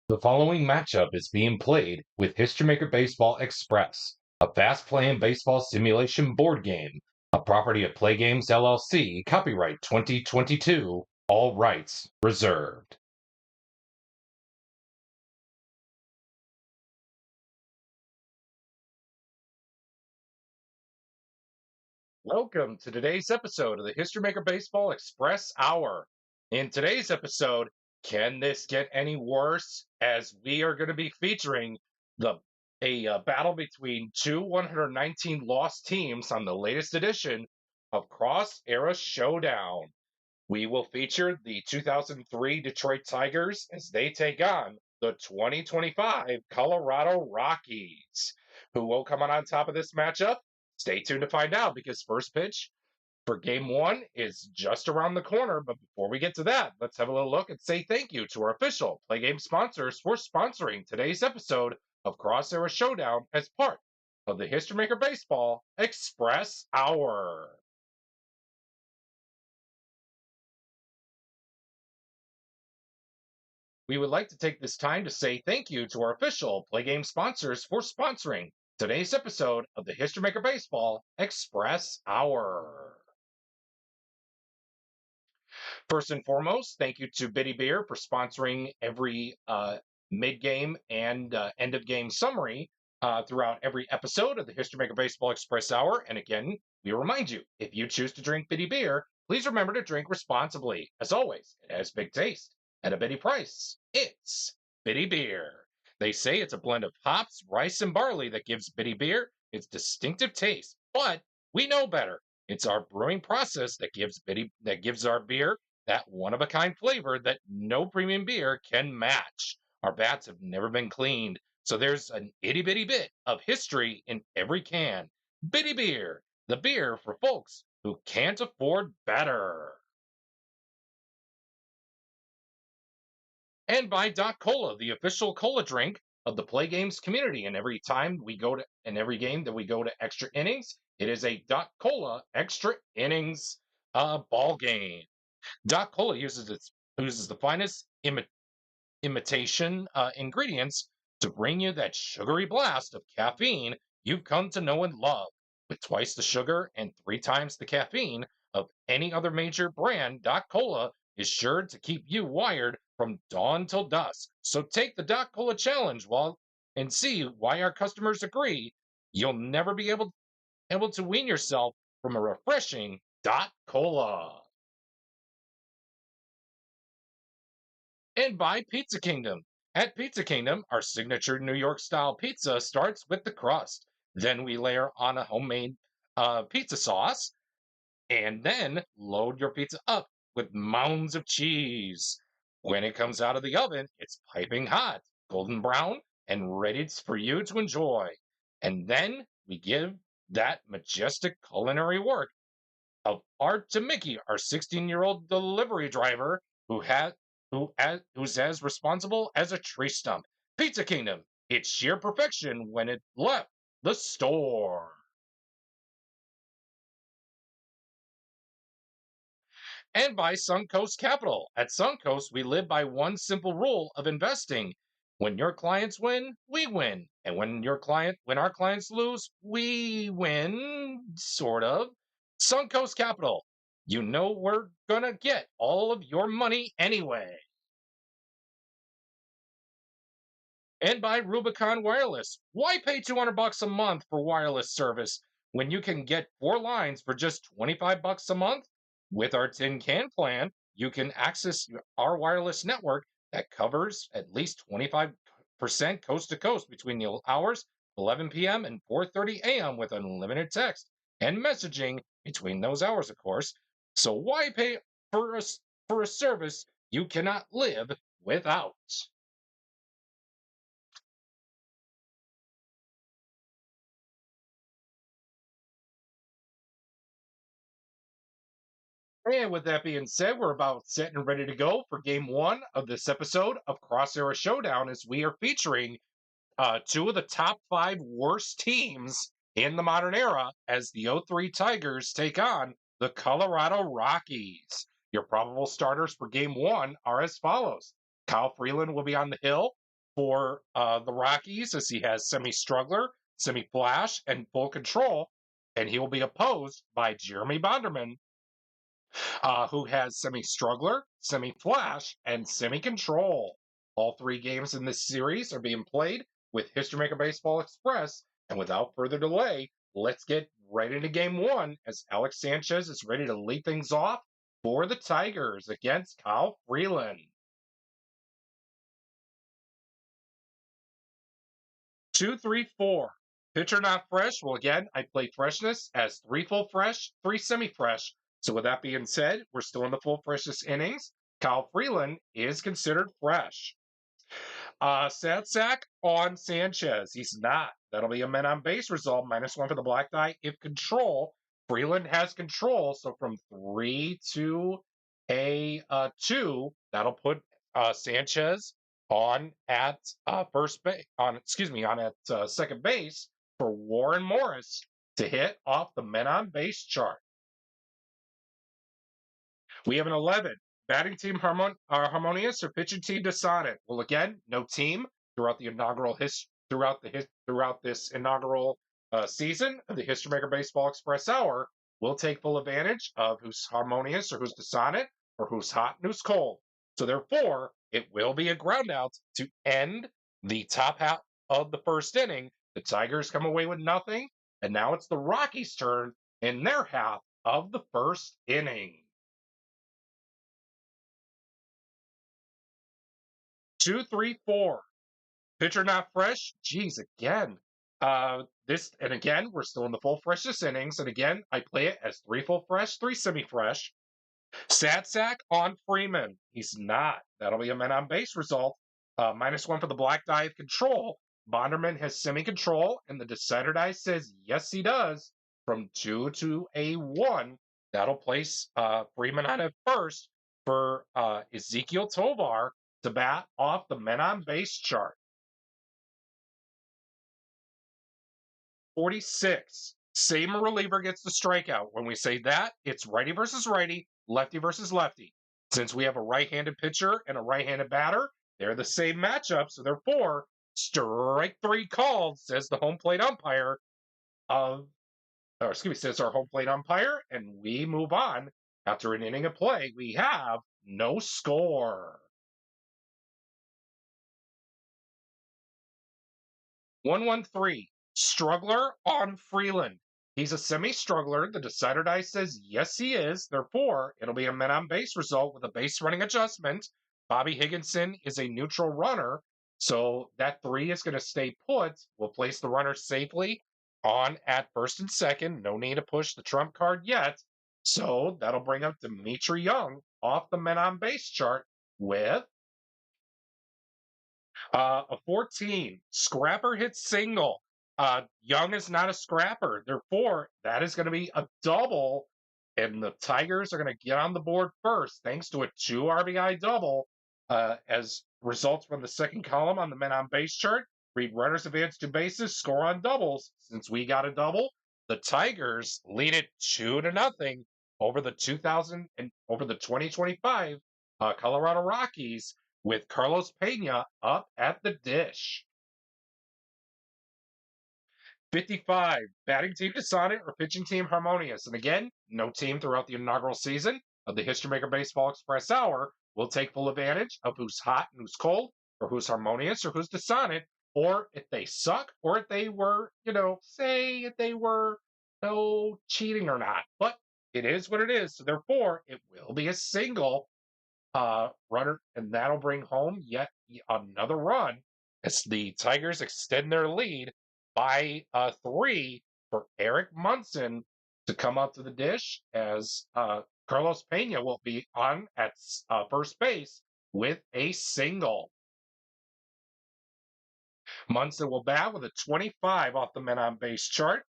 The following matchup is being played with HistoryMaker Baseball Express, a fast-playing baseball simulation board game, a property of Play Games LLC, copyright 2022, all rights reserved. Welcome to today's episode of the HistoryMaker Baseball Express Hour. In today's episode, can this get any worse? As we are going to be featuring a battle between two 119 lost teams on the latest edition of Cross Era Showdown. We will feature the 2003 Detroit Tigers as they take on the 2025 Colorado Rockies. Who will come on top of this matchup? Stay tuned to find out because first pitch for game one is just around the corner. But before we get to that, let's have a little look and say thank you to our official Play Game sponsors for sponsoring today's episode of Cross Era Showdown as part of the HistoryMaker Baseball Express Hour. We would like to take this time to say thank you to our official Play Game sponsors for sponsoring today's episode of the HistoryMaker Baseball Express Hour. First and foremost, thank you to Biddy Beer for sponsoring every mid-game and end-of-game summary throughout every episode of the HistoryMaker Baseball Express Hour. And again, we remind you, if you choose to drink Biddy Beer, please remember to drink responsibly. As always, it has big taste. At a Biddy price, it's Biddy Beer. They say it's a blend of hops, rice, and barley that gives Biddy Beer its distinctive taste, but we know better. It's our brewing process that gives our beer that one-of-a-kind flavor that no premium beer can match. Our bats have never been cleaned, so there's an itty-bitty bit of history in every can. Biddy Beer, the beer for folks who can't afford better. And by Doc Cola, the official cola drink of the Play Games community. And every game that we go to extra innings, it is a Doc Cola extra innings ball game. Doc Cola uses the finest imitation ingredients to bring you that sugary blast of caffeine you've come to know and love. With twice the sugar and 3 times the caffeine of any other major brand, Doc Cola is sure to keep you wired from dawn till dusk. So take the Doc Cola challenge and see why our customers agree. You'll never be able to wean yourself from a refreshing Doc Cola. And by Pizza Kingdom. At Pizza Kingdom, our signature New York style pizza starts with the crust. Then we layer on a homemade pizza sauce and then load your pizza up with mounds of cheese. When it comes out of the oven, it's piping hot, golden brown, and ready for you to enjoy. And then we give that majestic culinary work of art to Mickey, our 16-year-old delivery driver who's as responsible as a tree stump. Pizza Kingdom, it's sheer perfection when it left the store. And by Suncoast Capital. At Suncoast, we live by one simple rule of investing. When your clients win, we win. And when our clients lose, we win, sort of. Suncoast Capital. You know we're gonna get all of your money anyway. And by Rubicon Wireless. Why pay $200 a month for wireless service when you can get 4 lines for just $25 a month? With our tin can plan, you can access our wireless network that covers at least 25% coast to coast between the hours 11 p.m. and 4:30 a.m. with unlimited text and messaging between those hours, of course. So why pay for a service you cannot live without? And with that being said, we're about set and ready to go for game one of this episode of Cross Era Showdown as we are featuring 2 of the top 5 worst teams in the modern era as the '03 Tigers take on the Colorado Rockies. Your probable starters for game one are as follows. Kyle Freeland will be on the hill. for the Rockies, as he has semi-struggler, semi-flash, and full control, and he will be opposed by Jeremy Bonderman, who has semi-struggler, semi-flash, and semi-control. All three games in this series are being played with History Maker Baseball Express, and without further delay, let's get right into game one as Alex Sanchez is ready to lead things off for the Tigers against Kyle Freeland. 2-3-4. Pitcher not fresh. Well, again, I play freshness as 3 full fresh, 3 semi-fresh. So with that being said, we're still in the full freshness innings. Kyle Freeland is considered fresh. Sad sack on Sanchez. He's not. That'll be a men on base result, -1 for the black die. If control, Freeland has control. So from 3 to a 2, that'll put Sanchez on at first base. On at second base for Warren Morris to hit off the men on base chart. We have an 11. Batting team harmonious or pitching team dissonant. Well, again, no team throughout the inaugural throughout this inaugural season of the History Maker Baseball Express Hour. We'll take full advantage of who's harmonious or who's dissonant or who's hot and who's cold. So therefore, it will be a ground out to end the top half of the first inning. The Tigers come away with nothing, and now it's the Rockies' turn in their half of the first inning. 2-3-4. Pitcher not fresh. Geez, again. Again, we're still in the full freshness innings. And again, I play it as 3 full fresh, 3 semi-fresh. Sad sack on Freeman. He's not. That'll be a men on base result. -1 for the black die of control. Bonderman has semi-control, and the decider die says yes, he does. From 2 to a 1, that'll place Freeman on at first for Ezekiel Tovar to bat off the men on base chart. 46. Same reliever gets the strikeout. When we say that, it's righty versus righty, lefty versus lefty. Since we have a right-handed pitcher and a right-handed batter, they're the same matchup. So therefore, strike 3 called, says the home plate umpire says our home plate umpire, and we move on. After an inning of play, we have no score. 1-1-3. Struggler on Freeland. He's a semi-struggler. The decider die says yes, he is. Therefore, it'll be a men on base result with a base running adjustment. Bobby Higginson is a neutral runner, so that 3 is going to stay put. We'll place the runner safely on at first and second. No need to push the trump card yet. So that'll bring up Dimitri Young off the men on base chart with a 14. Scrapper hits single. Young is not a scrapper. Therefore, that is going to be a double. And the Tigers are going to get on the board first, thanks to a 2 RBI double. As results from the second column on the men on base chart, read runners advance 2 bases, score on doubles. Since we got a double, the Tigers lead it 2-0 over the 2025 Colorado Rockies, with Carlos Pena up at the dish. 55. Batting team dissonant or pitching team harmonious. And again, no team throughout the inaugural season of the History Maker Baseball Express Hour will take full advantage of who's hot and who's cold, or who's harmonious or who's dissonant, or if they suck, or if they were, say if they were cheating or not. But it is what it is. So therefore, it will be a single runner, and that'll bring home yet another run as the Tigers extend their lead by 3 for Eric Munson to come up to the dish, as Carlos Pena will be on at first base with a single. Munson will bat with a 25 off the men on base chart.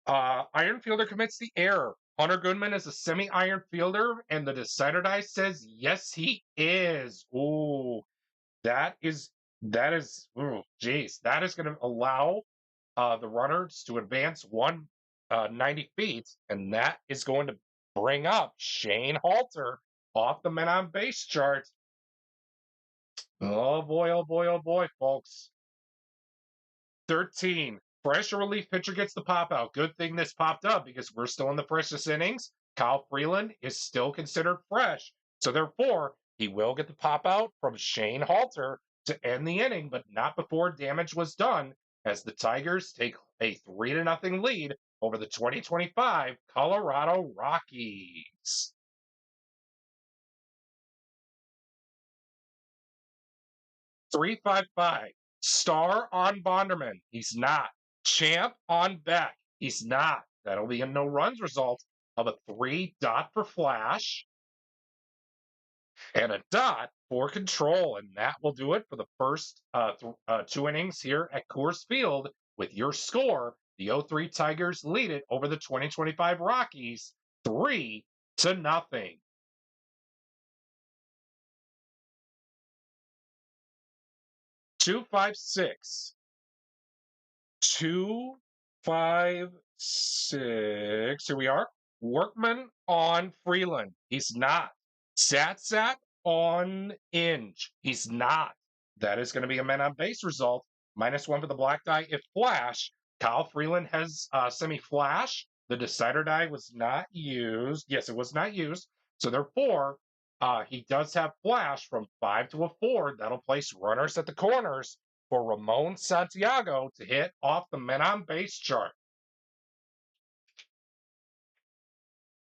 Iron fielder commits the error. Hunter Goodman is a semi-iron fielder, and the decider die says yes, he is. Ooh, that is, geez, that is going to allow the runners to advance 190 feet, and that is going to bring up Shane Halter off the men on base chart. Oh boy, oh boy, oh boy, folks. 13. Fresh relief pitcher gets the pop out. Good thing this popped up because we're still in the freshest innings. Kyle Freeland is still considered fresh. So therefore, he will get the pop out from Shane Halter to end the inning, but not before damage was done as the Tigers take a 3-0 lead over the 2025 Colorado Rockies. 355. Star on Bonderman. He's not. Champ on Beck. He's not. That'll be a no runs result of a 3 dot for Flash and a dot for Control. And that will do it for the first 2 innings here at Coors Field. With your score, the 0-3 Tigers lead it over the 2025 Rockies 3-0. 256. 256. Here we are. Workman on Freeland. He's not. Sat on Inge. He's not. That is going to be a men on base result. -1 for the black die. If Flash, Kyle Freeland has semi flash. The decider die was not used. Yes, it was not used. So therefore, he does have flash from 5 to a 4. That'll place runners at the corners for Ramon Santiago to hit off the men on base chart.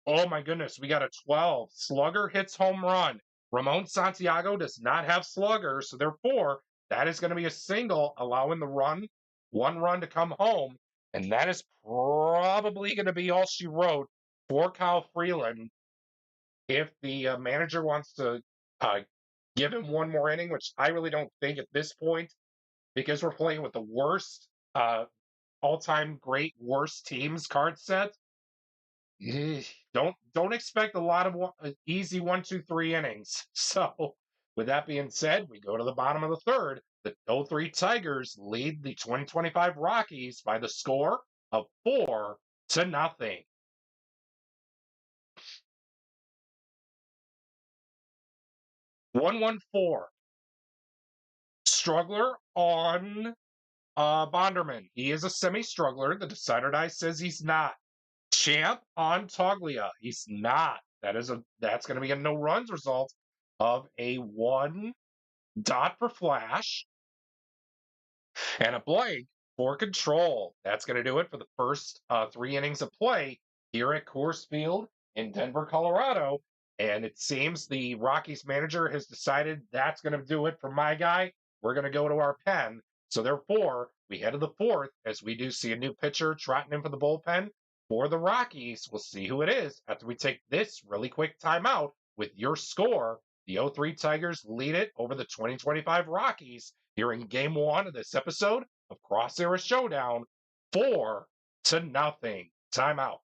Oh my goodness, we got a 12. Slugger hits home run. Ramon Santiago does not have slugger, so therefore that is going to be a single, allowing the one run to come home. And that is probably going to be all she wrote for Kyle Freeland. If the manager wants to uh, give him one more inning, which I really don't think at this point, because we're playing with the worst all-time great worst teams card set. Don't expect a lot of easy 1, 2, 3 innings. So, with that being said, we go to the bottom of the third. The 0-3 Tigers lead the 2025 Rockies by the score of 4-0. 114. Struggler on Bonderman. He is a semi-struggler. The decider die says he's not. Champ on Toglia. He's not. That's going to be a no runs result of a 1 dot for Flash and a blank for Control. That's going to do it for the first 3 innings of play here at Coors Field in Denver, Colorado. And it seems the Rockies manager has decided that's going to do it for my guy. We're going to go to our pen. So therefore, we head to the fourth as we do see a new pitcher trotting in for the bullpen for the Rockies. We'll see who it is after we take this really quick timeout with your score. The 0-3 Tigers lead it over the 2025 Rockies here in game 1 of this episode of Cross Era Showdown, 4-0. Timeout.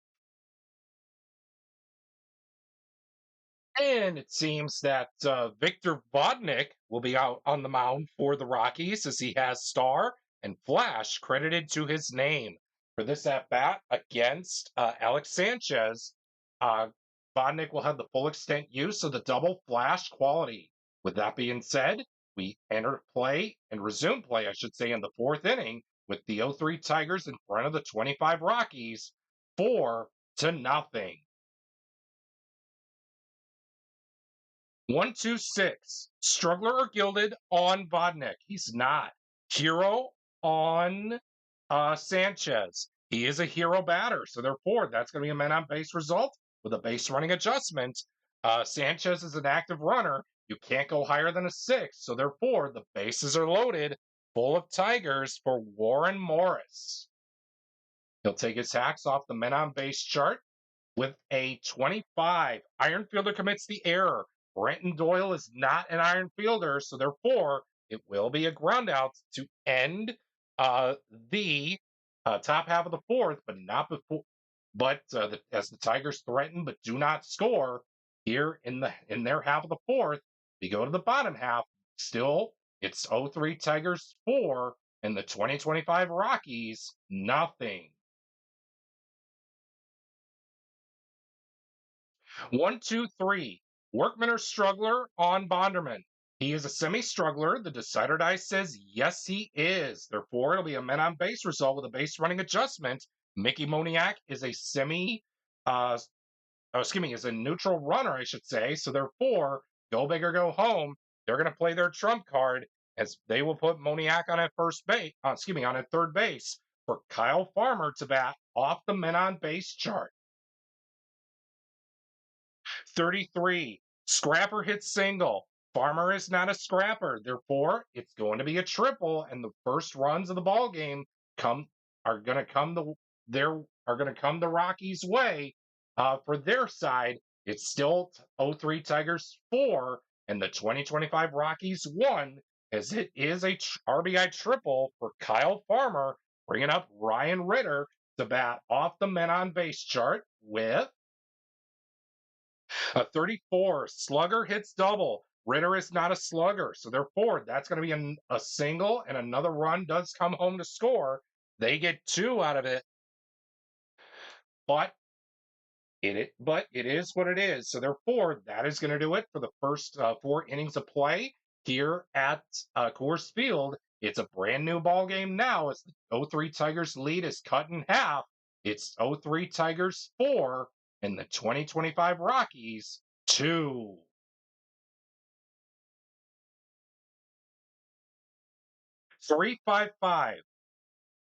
And it seems that Victor Vodnik will be out on the mound for the Rockies as he has Star and Flash credited to his name. For this at bat against Alex Sanchez, Vodnik will have the full extent use of the double Flash quality. With that being said, we enter play and resume play, I should say, in the 4th inning with the 0-3 Tigers in front of the 25 Rockies, 4-0. 126. Struggler or Gilded on Vodnik. He's not. Hero on Sanchez. He is a hero batter, so therefore that's going to be a men on base result with a base running adjustment. Sanchez is an active runner. You can't go higher than a 6, so therefore the bases are loaded, full of Tigers for Warren Morris. He'll take his hacks off the men on base chart with a 25. Iron fielder commits the error. Brenton Doyle is not an iron fielder, so therefore it will be a groundout to end the top half of the 4th, but not before. But as the Tigers threaten but do not score here in their half of the 4th, we go to the bottom half. Still, it's 0-3 Tigers 4 and the 2025 Rockies nothing. 1, 2, 3. Workman or Struggler on Bonderman. He is a semi-struggler. The decider die says yes, he is. Therefore, it'll be a men on base result with a base running adjustment. Mickey Moniak is a is a neutral runner, I should say. So therefore, go big or go home. They're going to play their trump card as they will put Moniak on at on at third base for Kyle Farmer to bat off the men on base chart. 33. Scrapper hits single. Farmer is not a scrapper. Therefore, it's going to be a triple, and the first runs of the ball game are going to come the Rockies' way. For their side, it's still 0-3 Tigers 4, and the 2025 Rockies 1, as it is a RBI triple for Kyle Farmer, bringing up Ryan Ritter to bat off the men on base chart with a 34. Slugger hits double. Ritter is not a slugger, so therefore that's going to be a single, and another run does come home to score. They get 2 out of it, but it is what it is. So therefore, that is going to do it for the first 4 innings of play here at Coors Field. It's a brand new ball game now as the 0-3 Tigers lead is cut in half. It's 0-3 Tigers 4 and the 2025 Rockies 2. Three five five.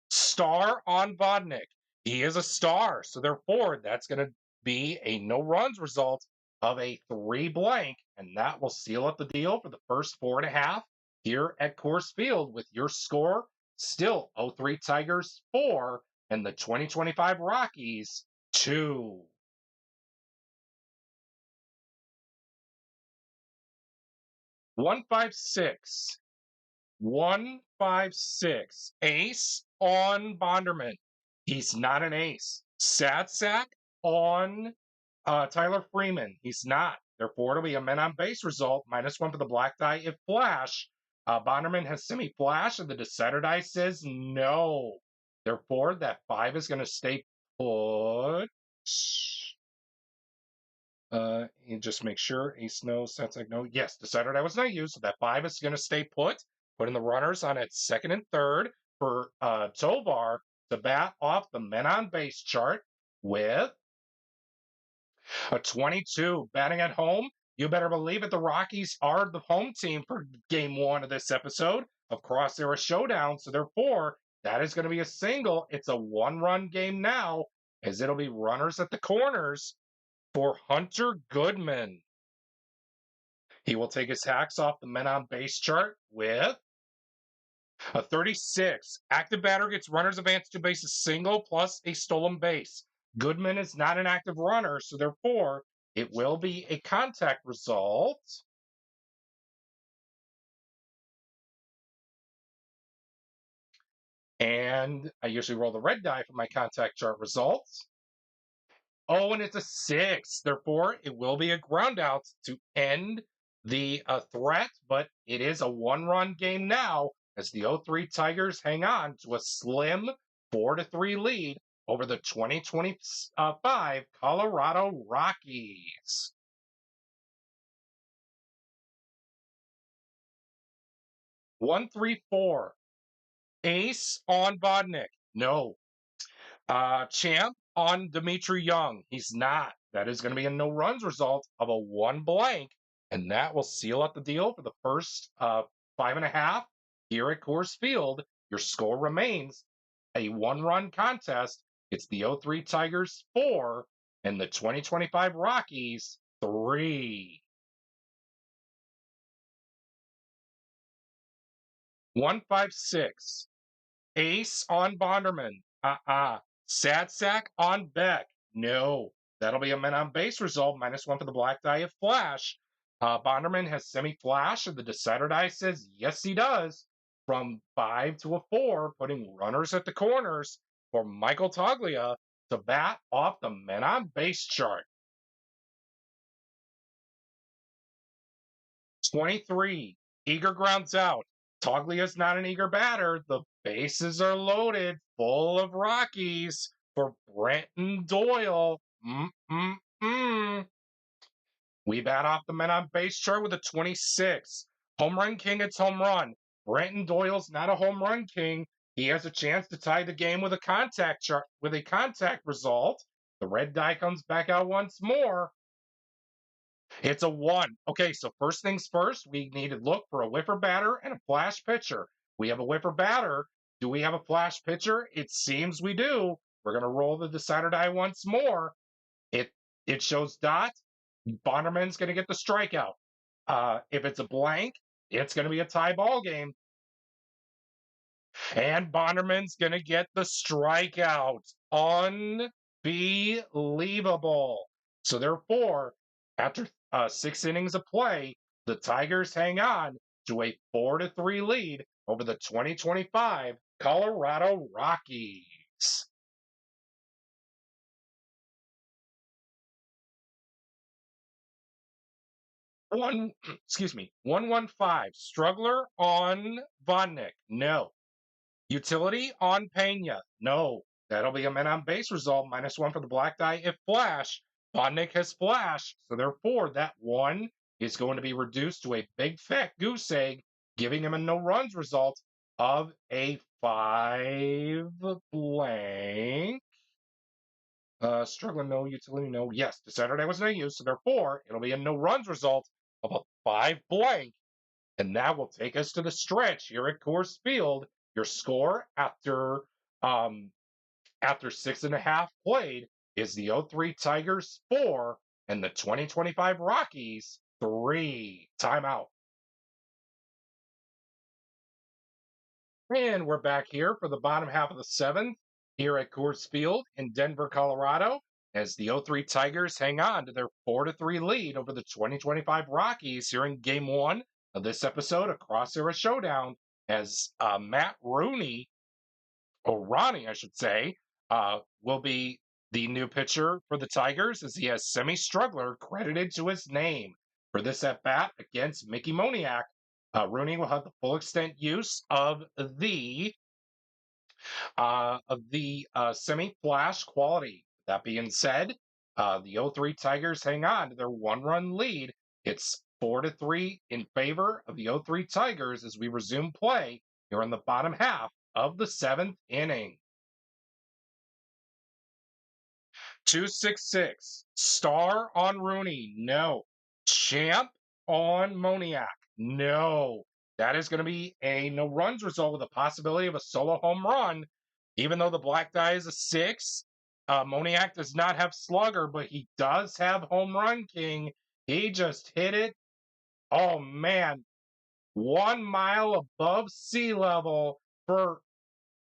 Star on Vodnik. He is a star, so therefore that's going to be a no runs result of a 3 blank, and that will seal up the deal for the first 4.5 here at Coors Field with your score still 0-3 Tigers 4 and the 2025 Rockies 2. 156. 156. Ace on Bonderman. He's not an ace. Sad sack on Tyler Freeman. He's not. Therefore, it'll be a men on base result. -1 for the black die if flash. Bonderman has semi flash, and the decider die says no. Therefore, that 5 is going to stay put. You just make sure ace no, that's like no. Yes, decided I was not used, so that 5 is going to stay put. Putting the runners on at second and third for Tovar to bat off the men on base chart with a 22. Batting at home, you better believe it. The Rockies are the home team for game 1 of this episode of Cross Era Showdown. So therefore, that is going to be a single. It's a 1-run game now, as it'll be runners at the corners for Hunter Goodman. He will take his hacks off the men on base chart with a 36. Active batter gets runners advanced to base a single plus a stolen base. Goodman is not an active runner, so therefore it will be a contact result. And I usually roll the red die for my contact chart results. Oh, and it's a 6. Therefore, it will be a ground out to end the threat, but it is a 1-run game now as the 0-3 Tigers hang on to a slim 4-3 lead over the 2025 Colorado Rockies. 134. Ace on Vodnik. No. Champ on Dimitri Young. He's not. That is going to be a no runs result of a 1 blank, and that will seal up the deal for the first 5.5 here at Coors Field. Your score remains a 1-run contest. It's the 0-3 Tigers 4 and the 2025 Rockies 3. 156. Ace on Bonderman. Sad sack on Beck. No. That'll be a men on base result. -1 for the black die of flash. Bonderman has semi flash, and the decider die says yes, he does. From 5 to a 4, putting runners at the corners for Michael Toglia to bat off the men on base chart. 23. Eager grounds out. Toglia's not an eager batter. The bases are loaded, full of Rockies for Brenton Doyle. We bat off the men on base chart with a 26. Home run king, it's home run. Brenton Doyle's not a home run king. He has a chance to tie the game with a contact result. The red die comes back out once more. It's a 1. Okay, so first things first, we need to look for a whiffer batter and a flash pitcher. We have a whiffer batter. Do we have a flash pitcher? It seems we do. We're going to roll the decider die once more. It it shows dot. Bonderman's going to get the strikeout. If it's a blank, it's going to be a tie ball game. And Bonderman's going to get the strikeout. Unbelievable. So therefore, after 6 innings of play, the Tigers hang on to a 4-3 lead over the 2025 Colorado Rockies. Excuse me, 115. Struggler on Vodnik. No. Utility on Pena. No. That'll be a men on base result. -1 for the black die if flash. Vodnik has flash. So therefore, that 1 is going to be reduced to a big fat goose egg, giving him a no runs result of a 5 blank. Struggling, no. Utility, no. Yes, the Saturday was no use. So therefore, it'll be a no runs result of a 5 blank. And that will take us to the stretch here at Coors Field. Your score after 6.5 played is the 0-3 Tigers 4 and the 2025 Rockies 3. Timeout. And we're back here for the bottom half of the 7th here at Coors Field in Denver, Colorado, as the 0-3 Tigers hang on to their 4-3 lead over the 2025 Rockies here in Game 1 of this episode of Cross Era Showdown, as Matt Rooney, or Ronnie, I should say, will be the new pitcher for the Tigers, as he has Semi Struggler credited to his name for this at bat against Mickey Moniak. Rooney will have the full extent use of the semi-flash quality. That being said, the 0-3 Tigers hang on to their 1-run lead. It's 4-3 in favor of the 0-3 Tigers as we resume play here in the bottom half of the 7th inning. 266. Star on Rooney. No. Champ on Moniak. No. That is going to be a no runs result with a possibility of a solo home run. Even though the black die is a 6, Moniak does not have slugger, but he does have home run king. He just hit it. Oh, man. 1 mile above sea level for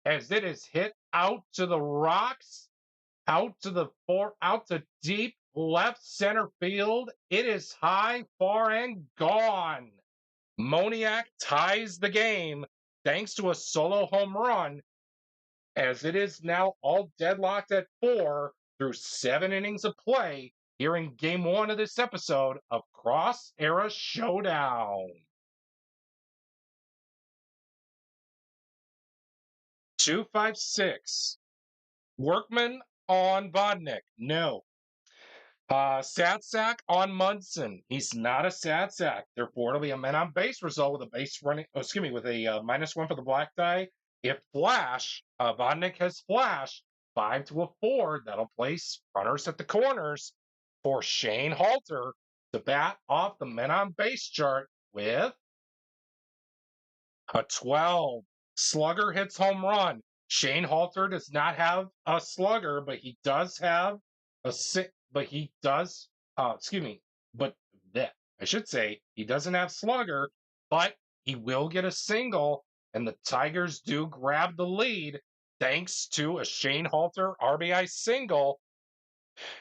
as it is hit out to the rocks, out to deep left center field. It is high, far, and gone. Moniak ties the game thanks to a solo home run, as it is now all deadlocked at 4 through 7 innings of play here in Game 1 of this episode of Cross Era Showdown. 256. Workman on Vodnik. No. Satsack on Munson. He's not a Satsack. Therefore, it'll be a men on base result with a base running. Oh, excuse me, with a -1 for the black die. If flash, Vodnik has flash, 5 to a 4. That'll place runners at the corners for Shane Halter to bat off the men on base chart with a 12. Slugger hits home run. Shane Halter does not have a slugger, but he does have a six. But he does. Excuse me. But that I should say he doesn't have slugger, but he will get a single, and the Tigers do grab the lead thanks to a Shane Halter RBI single,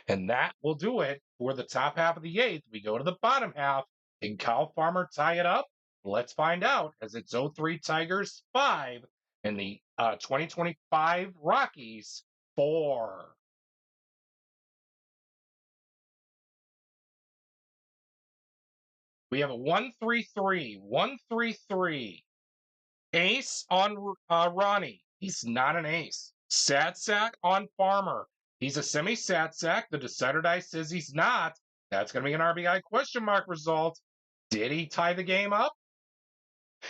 and that will do it for the top half of the 8th. We go to the bottom half. Can Kyle Farmer tie it up? Let's find out, as it's 0-3 Tigers 5 and the 2025 Rockies 4. We have a 1-3-3, 1-3-3. Ace on Ronnie. He's not an ace. Satsack on Farmer. He's a semi-Satsack. The decider die says he's not. That's going to be an RBI question mark result. Did he tie the game up?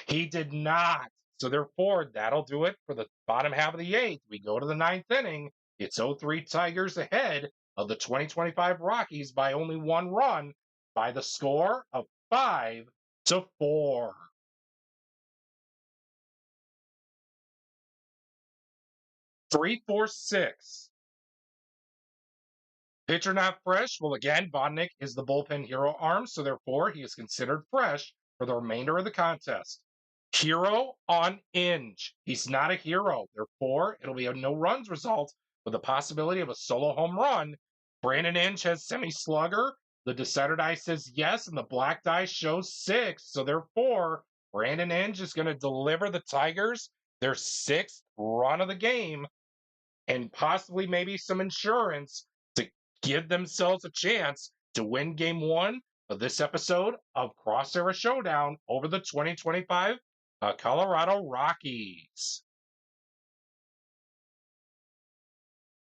He did not. So therefore, that'll do it for the bottom half of the eighth. We go to the ninth inning. It's 0-3 Tigers ahead of the 2025 Rockies by only one run by the score of 5-4. Three, four, six. Pitcher not fresh. Well, again, Vodnik is the bullpen hero arm, so therefore he is considered fresh for the remainder of the contest. Hero on Inge. He's not a hero. Therefore, it'll be a no runs result with the possibility of a solo home run. Brandon Inge has semi-slugger. The decider die says yes, and the black die shows 6. So therefore, Brandon Inge is going to deliver the Tigers their 6th run of the game and possibly maybe some insurance to give themselves a chance to win game 1 of this episode of Cross Era Showdown over the 2025 Colorado Rockies.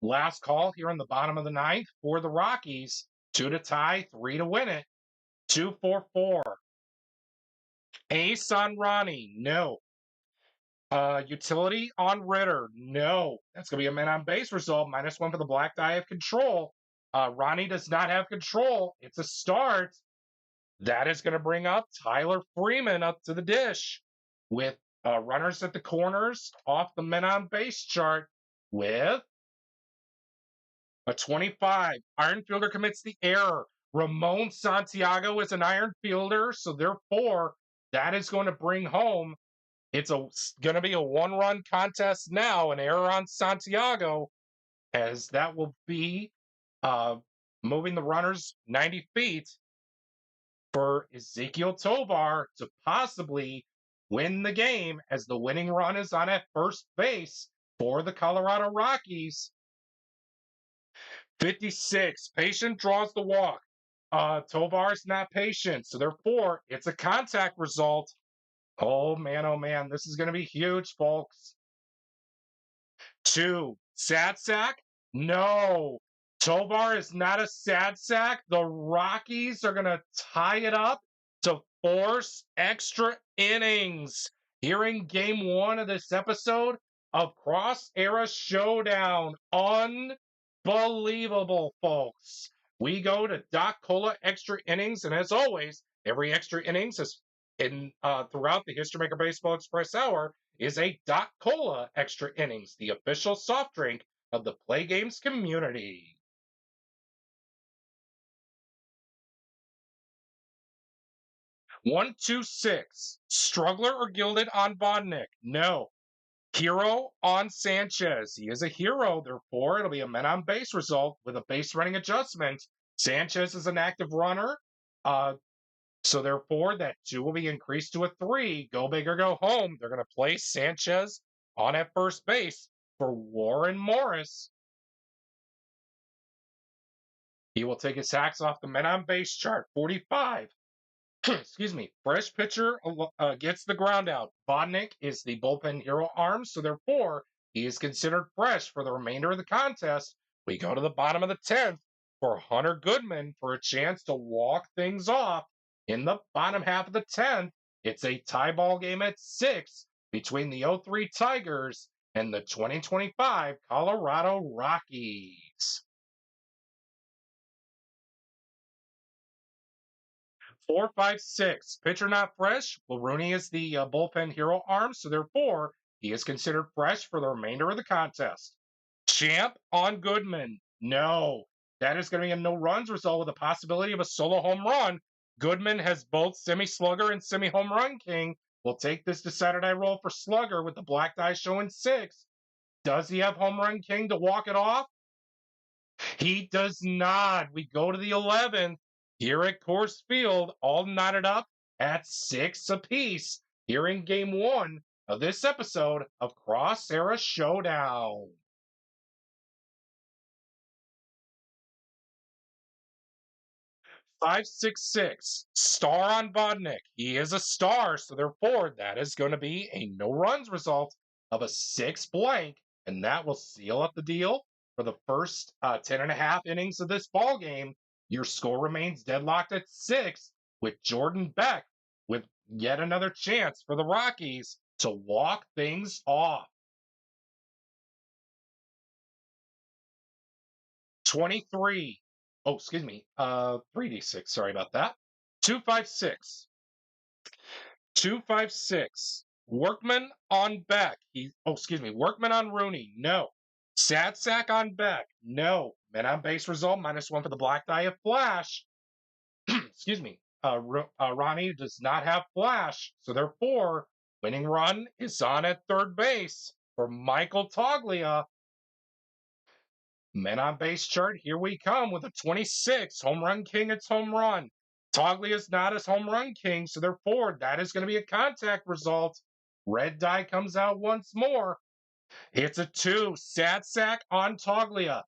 Last call here in the bottom of the ninth for the Rockies. 2 to tie, 3 to win it. 2-4-4. Ace on Ronnie, no. Utility on Ritter, no. That's going to be a man on base result. -1 for the black die of control. Ronnie does not have control. It's a start. That is going to bring up Tyler Freeman up to the dish with runners at the corners off the men on base chart with a 25. Iron fielder commits the error. Ramon Santiago is an iron fielder, so therefore that is going to bring home. It's going to be a one-run contest now, an error on Santiago, as that will be moving the runners 90 feet for Ezekiel Tovar to possibly win the game, as the winning run is on at first base for the Colorado Rockies. 56, patient draws the walk. Tovar is not patient, so therefore it's a contact result. Oh man, this is going to be huge, folks. 2, sad sack? No. Tovar is not a sad sack. The Rockies are going to tie it up to force extra innings here in game 1 of this episode of Cross Era Showdown. Unbelievable, folks. We go to Doc Cola extra innings, and as always, every extra innings is throughout the History Maker Baseball Express Hour is a Doc Cola extra innings, the official soft drink of the Play Games community. One, 2, 6. Struggler or Gilded on Vodnik? No. Hero on Sanchez. He is a hero, therefore it'll be a men on base result with a base running adjustment. Sanchez is an active runner, so therefore that 2 will be increased to a 3. Go big or go home. They're going to place Sanchez on at first base for Warren Morris. He will take his hacks off the men on base chart. 45. Excuse me. Fresh pitcher gets the ground out. Vodnik is the bullpen hero arm, so therefore he is considered fresh for the remainder of the contest. We go to the bottom of the 10th for Hunter Goodman for a chance to walk things off. In the bottom half of the 10th, it's a tie ball game at 6 between the 0-3 Tigers and the 2025 Colorado Rockies. 4, 5, 6. Pitcher not fresh. Well, Rooney is the bullpen hero arm, so therefore he is considered fresh for the remainder of the contest. Champ on Goodman. No. That is going to be a no runs result with a possibility of a solo home run. Goodman has both semi-slugger and semi-home run king. We'll take this to Saturday roll for slugger with the black die showing 6. Does he have home run king to walk it off? He does not. We go to the 11th here at Coors Field, all knotted up at 6 apiece here in game 1 of this episode of Cross Era Showdown. 5, 6, 6. Star on Vodnik. He is a star, so therefore that is going to be a no runs result of a 6 blank, and that will seal up the deal for the first 10.5 innings of this ball game. Your score remains deadlocked at 6 with Jordan Beck with Yet another chance for the Rockies to walk things off. 23. Oh, excuse me. 3d6. Sorry about that. 256. 256. Workman on Beck. Workman on Rooney. No. Sad sack on Beck. No. Men on base result -1 for the black die of Flash. Excuse me. Ronnie does not have Flash. So therefore, winning run is on at third base for Michael Toglia. Men on base chart, here we come with a 26. Home run king, it's home run. Toglia is not his home run king, so therefore that is going to be a contact result. Red die comes out once more. It's a 2. Sad sack on Toglia.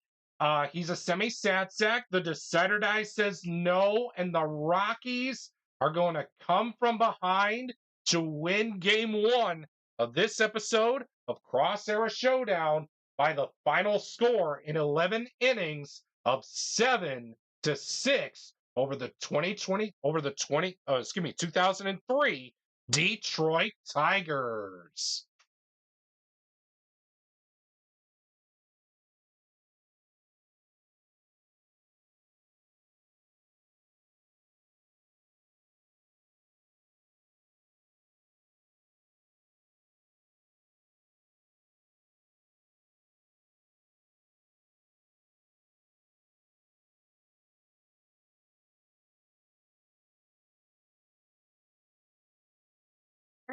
He's a semi-sad sack. The decider die says no, and the Rockies are going to come from behind to win game 1 of this episode of Cross Era Showdown by the final score in 11 innings of 7-6 over the 2003 Detroit Tigers.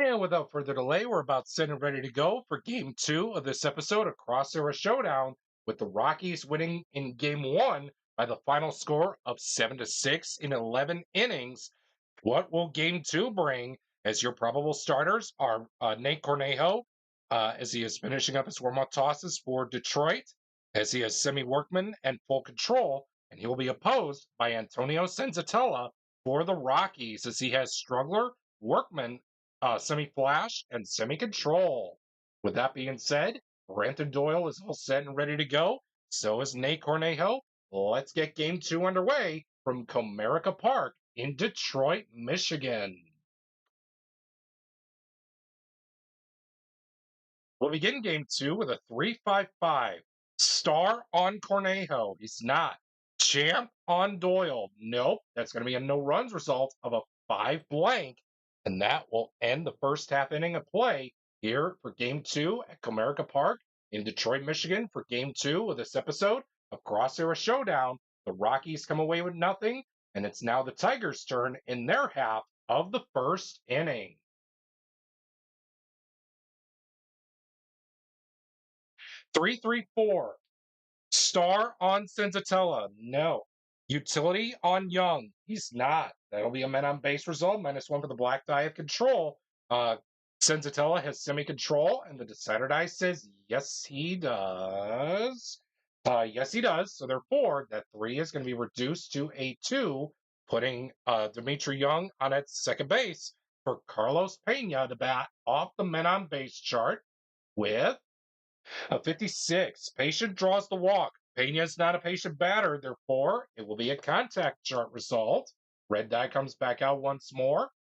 And without further delay, we're about set and ready to go for game 2 of this episode of Cross Era Showdown, with the Rockies winning in game 1 by the final score of 7-6 in 11 innings. What will game 2 bring? As your probable starters are Nate Cornejo, as he is finishing up his warm-up tosses for Detroit, as he has Semi Workman and full control, and he will be opposed by Antonio Senzatella for the Rockies, as he has Struggler, Workman, Semi Flash, and Semi Control. With that being said, Brandon Doyle is all set and ready to go. So is Nate Cornejo. Let's get game 2 underway from Comerica Park in Detroit, Michigan. We'll begin game 2 with a 3-5-5. Star on Cornejo. He's not. Champ on Doyle. Nope. That's going to be a no runs result of a 5 blank. And that will end the first half inning of play here for game 2 at Comerica Park in Detroit, Michigan for game 2 of this episode of Cross Era Showdown. The Rockies come away with nothing, and it's now the Tigers' turn in their half of the first inning. 3-3-4. Star on Senzatella. No. Utility on Young. He's not. That'll be a men on base result. -1 for the black die of control. Senzatella has semi control, and the decider die says yes, he does. Yes, he does. So therefore, that 3 is going to be reduced to a 2, putting Dimitri Young on at second base for Carlos Pena to bat off the men on base chart with a 56. Patient draws the walk. Pena is not a patient batter, therefore, it will be a contact chart result. Red die comes back out once more.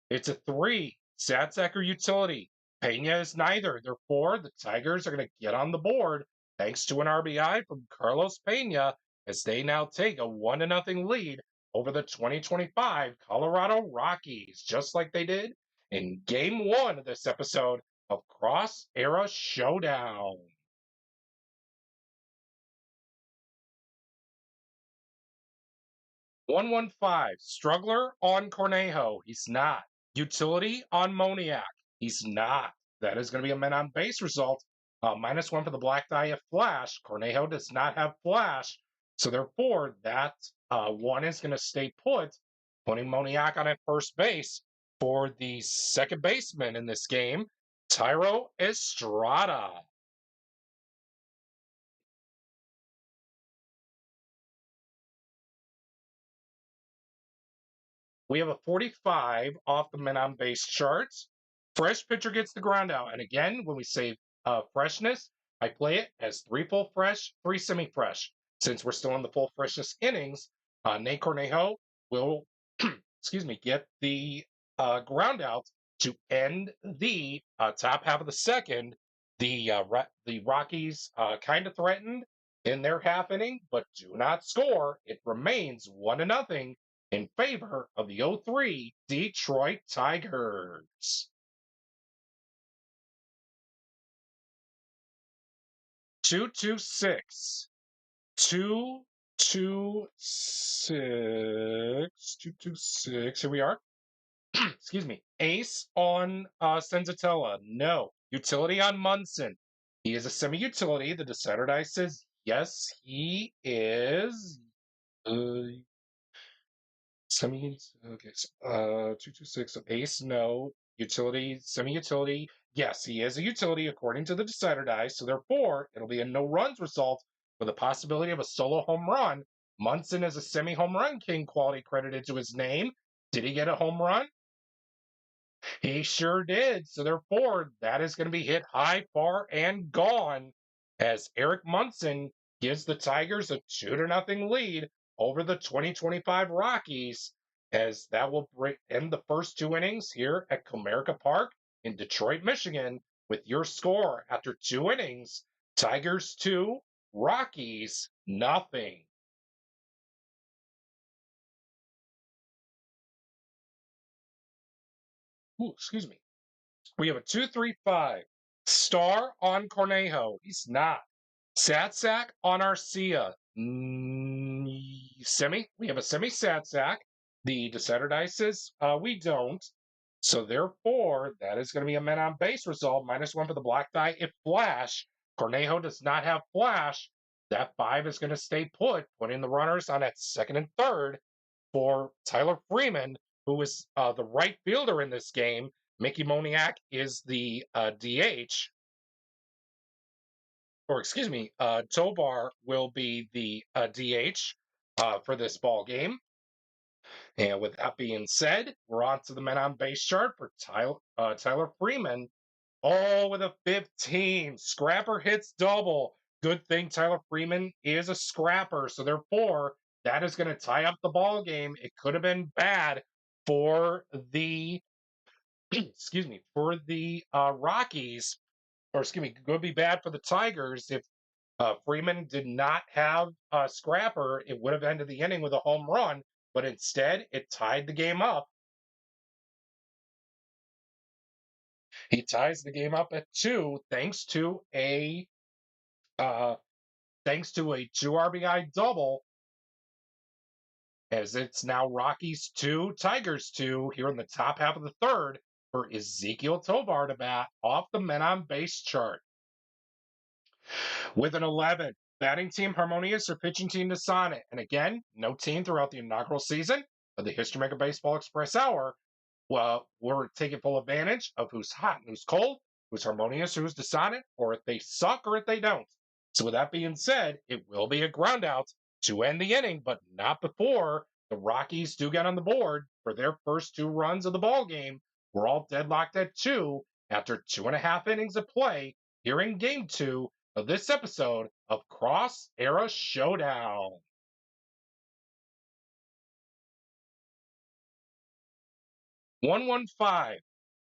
It's a 3. Sad sack or utility. Pena is neither, therefore, the Tigers are going to get on the board thanks to an RBI from Carlos Pena, as they now take a 1-0 lead over the 2025 Colorado Rockies, just like they did in game 1 of this episode of Cross Era Showdown. 1-1-5. Struggler on Cornejo. He's not. Utility on Moniak. He's not. That is going to be a men on base result. -1 for the black die of Flash. Cornejo does not have Flash. So therefore, that 1 is going to stay put, putting Moniak on at first base for the second baseman in this game, Tyro Estrada. We have a 45 off the men on base charts. Fresh pitcher gets the ground out. And again, when we say freshness, I play it as 3 full fresh, 3 semi fresh. Since we're still in the full freshness innings, Nate Cornejo will, get the ground out to end the top half of the second. The Rockies kind of threatened in their half inning, but do not score. It remains 1-0 in favor of the 0-3 Detroit Tigers. 226. 226. Here we are. Excuse me. Ace on Senzatella. No. Utility on Munson. He is a semi-utility. The decider die says yes, he is. Semi. Okay. 226. Ace, no. Utility, semi-utility. Yes, he is a utility according to the decider die. So therefore, it'll be a no runs result with a possibility of a solo home run. Munson is a semi-home run king quality credited to his name. Did he get a home run? He sure did. So therefore, that is going to be hit high, far, and gone as Eric Munson gives the Tigers a 2-0 lead over the 2025 Rockies, as that will end the first two innings here at Comerica Park in Detroit, Michigan, with your score after two innings: Tigers 2, Rockies nothing. Ooh, excuse me. We have a 2-3-5. Star on Cornejo. He's not. Satsack on Arcia. Semi. We have a semi Satsack. The decider die says we don't. So therefore, that is going to be a men on base result. -1 for the black die. If Flash, Cornejo does not have Flash, that 5 is going to stay put, putting the runners on at second and third for Tyler Freeman, who is the right fielder in this game. Mickey Moniak is the DH, or excuse me, Tovar will be the DH for this ball game. And with that being said, we're on to the men on base chart for Tyler Freeman. Oh, with a 15. Scrapper hits double. Good thing Tyler Freeman is a scrapper. So therefore, that is going to tie up the ball game. It could have been bad for the excuse me, for the Rockies, or excuse me, could be bad for the Tigers if Freeman did not have a scrapper. It would have ended the inning with a home run, but instead it tied the game up. He ties the game up at 2 uh, thanks to a 2 RBI double, as it's now Rockies 2, Tigers 2 here in the top half of the third for Ezekiel Tovar to bat off the men on base chart. With an 11, batting team Harmonious or pitching team Sonnet. And again, no team throughout the inaugural season of the History Maker Baseball Express Hour. Well, we're taking full advantage of who's hot and who's cold, who's harmonious, who's Sonnet, or if they suck or if they don't. So with that being said, it will be a ground out to end the inning, but not before the Rockies do get on the board for their first 2 runs of the ball game. We're all deadlocked at 2 after 2.5 innings of play here in Game 2 of this episode of Cross Era Showdown. 115.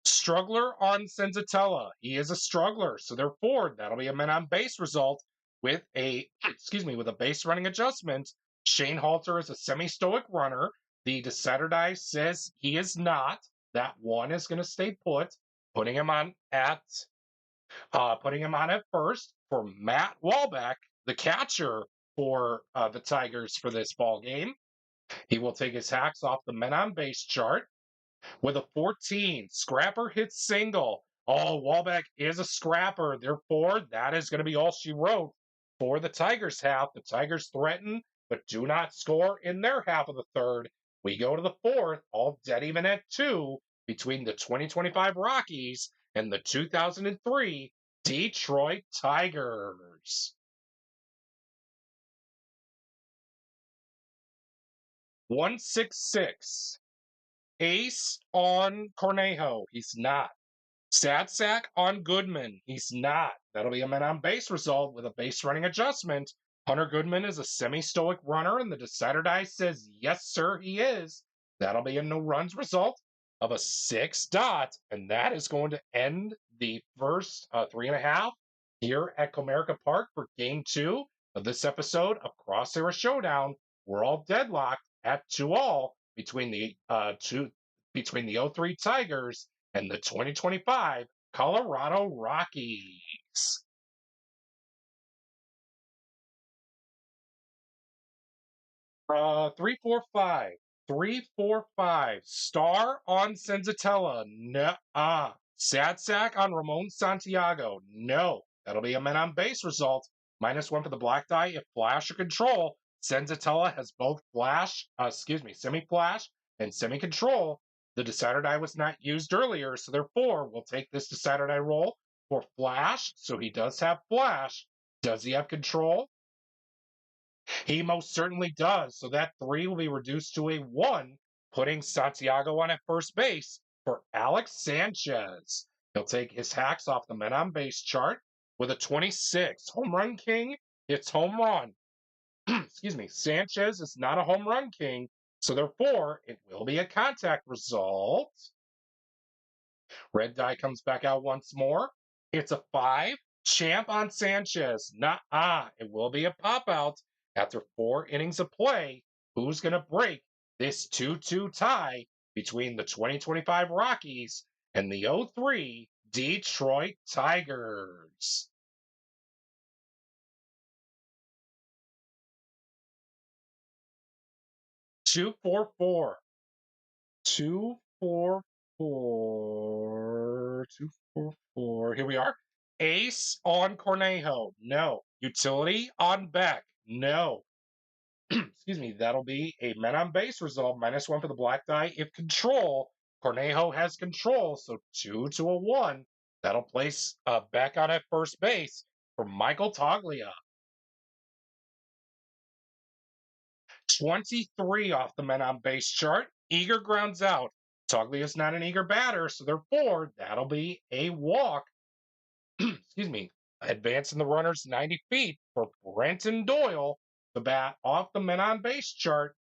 Struggler on Senzatella. He is a struggler, so therefore that'll be a men on base result with a with a base running adjustment. Shane Halter is a semi-stoic runner. The decider die says he is not. That 1 is going to stay put, putting him on at first for Matt Walbeck, the catcher for the Tigers for this ball game. He will take his hacks off the men on base chart. With a 14, Scrapper hits single. Oh, Walbeck is a scrapper. Therefore, that is going to be all she wrote for the Tigers half. The Tigers threaten, but do not score in their half of the third. We go to the fourth, all dead even at 2 between the 2025 Rockies and the 2003 Detroit Tigers. 166. Ace on Cornejo. He's not. Satsack on Goodman. He's not. That'll be a men on base result with a base running adjustment. Hunter Goodman is a semi-stoic runner, and the decider die says, yes, sir, he is. That'll be a no runs result. of a 6 dot, and that is going to end the first 3.5 here at Comerica Park for Game 2 of this episode of Cross Era Showdown. We're all deadlocked at 2-all between the '03 Tigers and the 2025 Colorado Rockies. 345. 345. Star on Senzatella. No. Sad sack on Ramon Santiago. No. That'll be a men on base result. -1 for the black die if flash or control. Senzatella has both semi-flash and semi-control. The decider die was not used earlier, so therefore we'll take this decider die roll for flash. So he does have flash. Does he have control? He most certainly does. So that 3 will be reduced to a 1, putting Santiago on at first base for Alex Sanchez. He'll take his hacks off the men on base chart with a 26. Home run king, it's home run. Excuse me. Sanchez is not a home run king, so therefore it will be a contact result. Red die comes back out once more. It's a 5. Champ on Sanchez. It will be a pop out after 4 innings of play. Who's going to break this 2-2 tie between the 2025 Rockies and the '03 Detroit Tigers? Two, 4, 4. 2, 4, 4. 2, 4, 4. Here we are. Ace on Cornejo. No. Utility on Beck. No. Excuse me. That'll be a men on base result. -1 for the black die. If control, Cornejo has control. So 2 to a 1. That'll place Beck on at first base for Michael Toglia. 23 off the men on base chart. Eager grounds out. Toglia is not an eager batter, so therefore that'll be a walk. Excuse me. Advancing the runners 90 feet for Brenton Doyle. The bat off the men on base chart.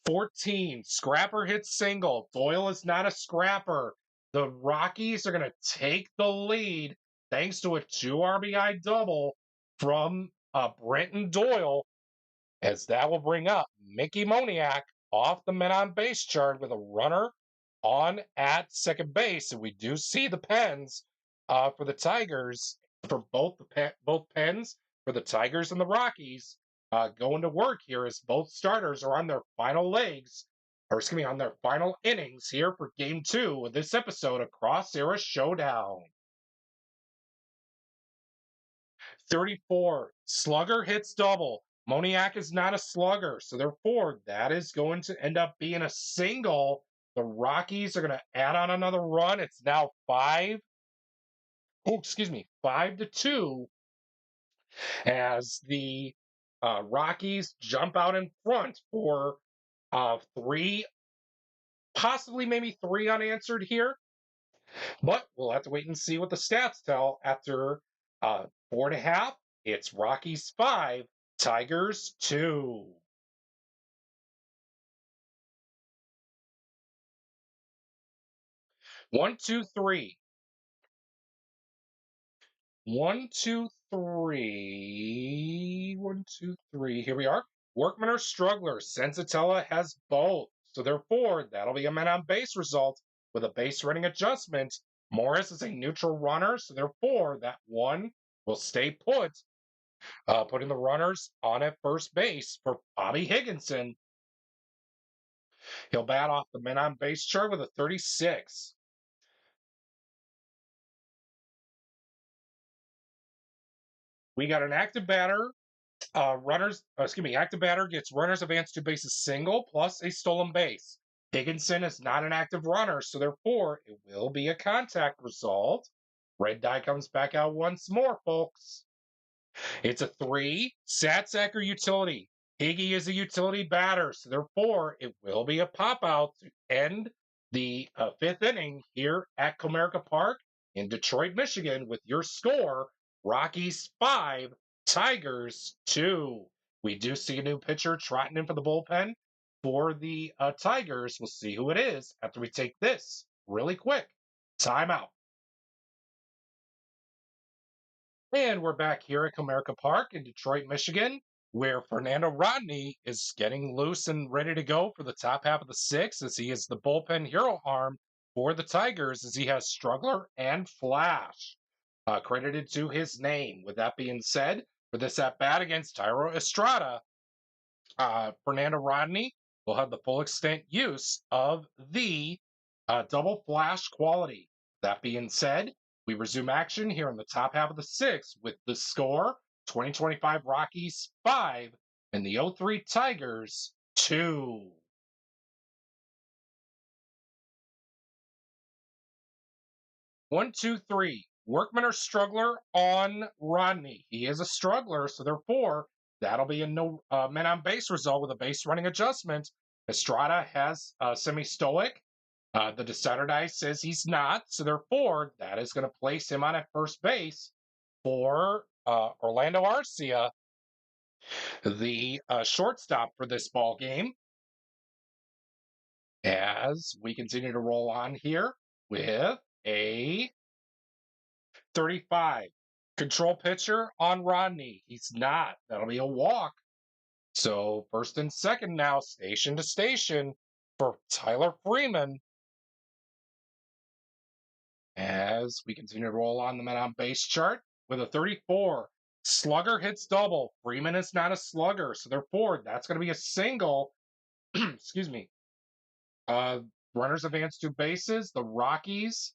14. Scrapper hits single. Doyle is not a scrapper. The Rockies are going to take the lead thanks to a 2 RBI double from Brenton Doyle, as that will bring up Mickey Moniak off the men on base chart with a runner on at second base. And we do see the pens for the Tigers, for both pens for the Tigers and the Rockies going to work here as both starters are on their final legs, or excuse me, on their final innings here for Game 2 of this episode of Cross Era Showdown. 34. Slugger hits double. Moniak is not a slugger, so therefore that is going to end up being a single. The Rockies are going to add on another run. It's now 5 to 2 as the Rockies jump out in front for 3, possibly maybe 3 unanswered here. But we'll have to wait and see what the stats tell after 4.5. It's Rockies 5, Tigers 2. One, two, three. 1, 2, 3. 1, 2, 3. Here we are. Workmen are strugglers. Senzatella has both. So therefore, that'll be a men on base result with a base running adjustment. Morris is a neutral runner, so therefore that 1 will stay put, putting the runners on at first base for Bobby Higginson. He'll bat off the men on base chart with a 36. We got an active batter. Active batter gets runners advance 2 bases single plus a stolen base. Higginson is not an active runner, so therefore it will be a contact result. Red die comes back out once more, folks. It's a 3. Satsacker utility. Higgy is a utility batter, so therefore it will be a pop out to end the 5th inning here at Comerica Park in Detroit, Michigan, with your score: Rockies 5, Tigers 2. We do see a new pitcher trotting in for the bullpen. for the Tigers. We'll see who it is after we take this really quick timeout. And we're back here at Comerica Park in Detroit, Michigan, where Fernando Rodney is getting loose and ready to go for the top half of the sixth, as he is the bullpen hero arm for the Tigers, as he has Struggler and Flash credited to his name. With that being said, for this at bat against Tyro Estrada, Fernando Rodney will have the full extent use of the double flash quality. That being said, we resume action here in the top half of the sixth with the score 2025 Rockies 5 and the 03 Tigers 2. 1, 2, 3. Workman or Struggler on Rodney. He is a struggler, so therefore that'll be a no men on base result with a base running adjustment. Estrada has semi-stoic. The decider die says he's not, so therefore that is going to place him on at first base for Orlando Arcia, the shortstop for this ball game. As we continue to roll on here with a 35. Control pitcher on Rodney. He's not. That'll be a walk. So first and second now, station to station for Tyler Freeman. As we continue to roll on the men on base chart with a 34. Slugger hits double. Freeman is not a slugger, so therefore that's going to be a single. Excuse me. Runners advance 2 bases. The Rockies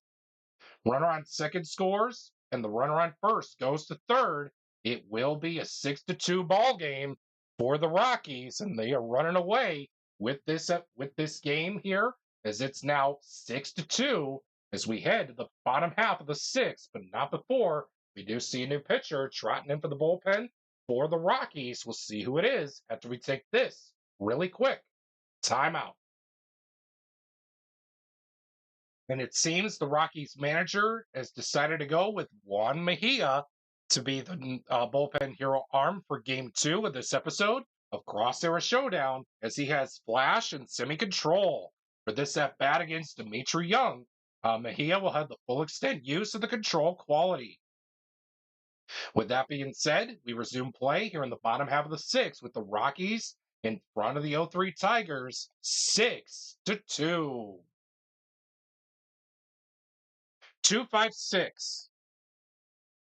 runner on second scores, and the runner on first goes to third. It will be a 6-2 ball game for the Rockies, and they are running away with this game here, as it's now 6-2 as we head to the bottom half of the sixth, but not before we do see a new pitcher trotting in for the bullpen for the Rockies. We'll see who it is after we take this really quick timeout. And it seems the Rockies manager has decided to go with Juan Mejia to be the bullpen hero arm for game 2 of this episode of Cross Era Showdown, as he has flash and semi-control. For this at bat against Dimitri Young, Mejia will have the full extent use of the control quality. With that being said, we resume play here in the bottom half of the sixth with the Rockies in front of the 03 Tigers 6-2. 256.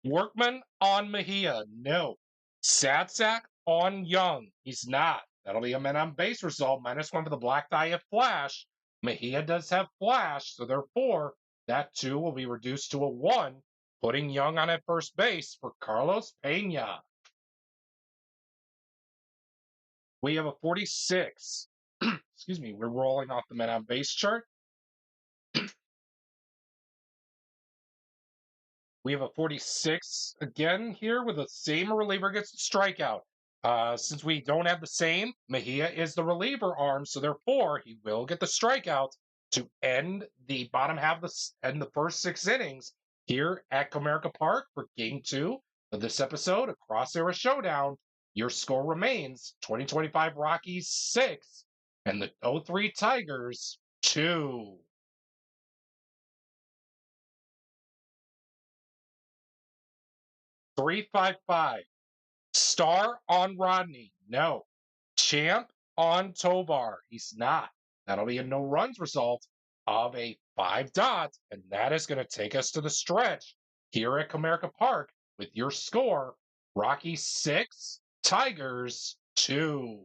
Workman on Mejia. No. Sadsack on Young. He's not. That'll be a men on base result. -1 for the black die of flash. Mejia does have flash, so therefore that 2 will be reduced to a 1, putting Young on at first base for Carlos Pena. We have a 46. Excuse me, we're rolling off the men on base chart. We have a 46 again here with the same reliever gets the strikeout. Since we don't have the same, Mejia is the reliever arm, so therefore he will get the strikeout to end the bottom half of the first 6 innings here at Comerica Park for Game 2 of this episode of Cross Era Showdown. Your score remains 2025 Rockies 6 and the 03 Tigers 2. 355. Star on Rodney. No. Champ on Tovar. He's not. That'll be a no runs result of a 5 dot, and that is going to take us to the stretch here at Comerica Park with your score Rockies 6, Tigers 2.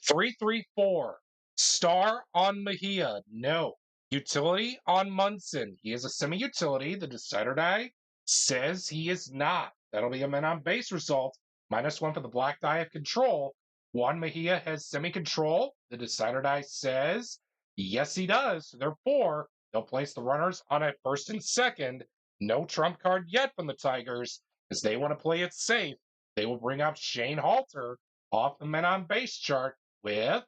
334. Star on Mejia. No. Utility on Munson. He is a semi-utility. The decider die says he is not. That'll be a men on base result. -1 for the black die of control. Juan Mejia has semi-control. The decider die says yes, he does. Therefore, they'll place the runners on at first and second. No trump card yet from the Tigers, as they want to play it safe. They will bring up Shane Halter off the men on base chart with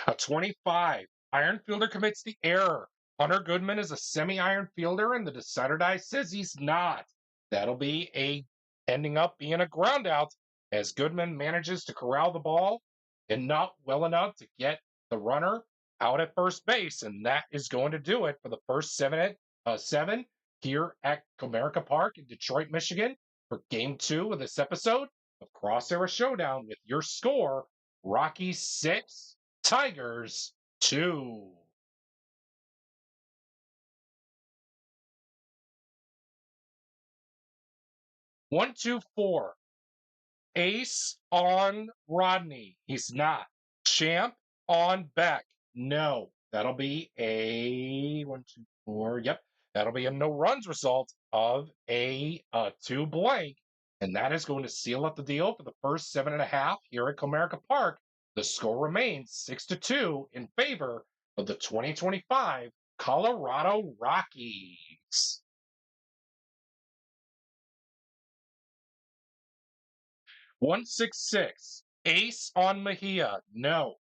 a 25. Iron fielder commits the error. Hunter Goodman is a semi-iron fielder, and the decider die says he's not. That'll be a ending up being a groundout as Goodman manages to corral the ball and not well enough to get the runner out at first base. And that is going to do it for the first seven here at Comerica Park in Detroit, Michigan for game 2 of this episode of Cross Era Showdown with your score, Rockies 6, Tigers 2. 1-2-4. Ace on Rodney. He's not. Champ on Beck. No. That'll be a 1-2-4. Yep. That'll be a no runs result of a 2 blank. And that is going to seal up the deal for the first 7.5 here at Comerica Park. The score remains 6-2 in favor of the 2025 Colorado Rockies. 1-6-6. Ace on Mejia. No.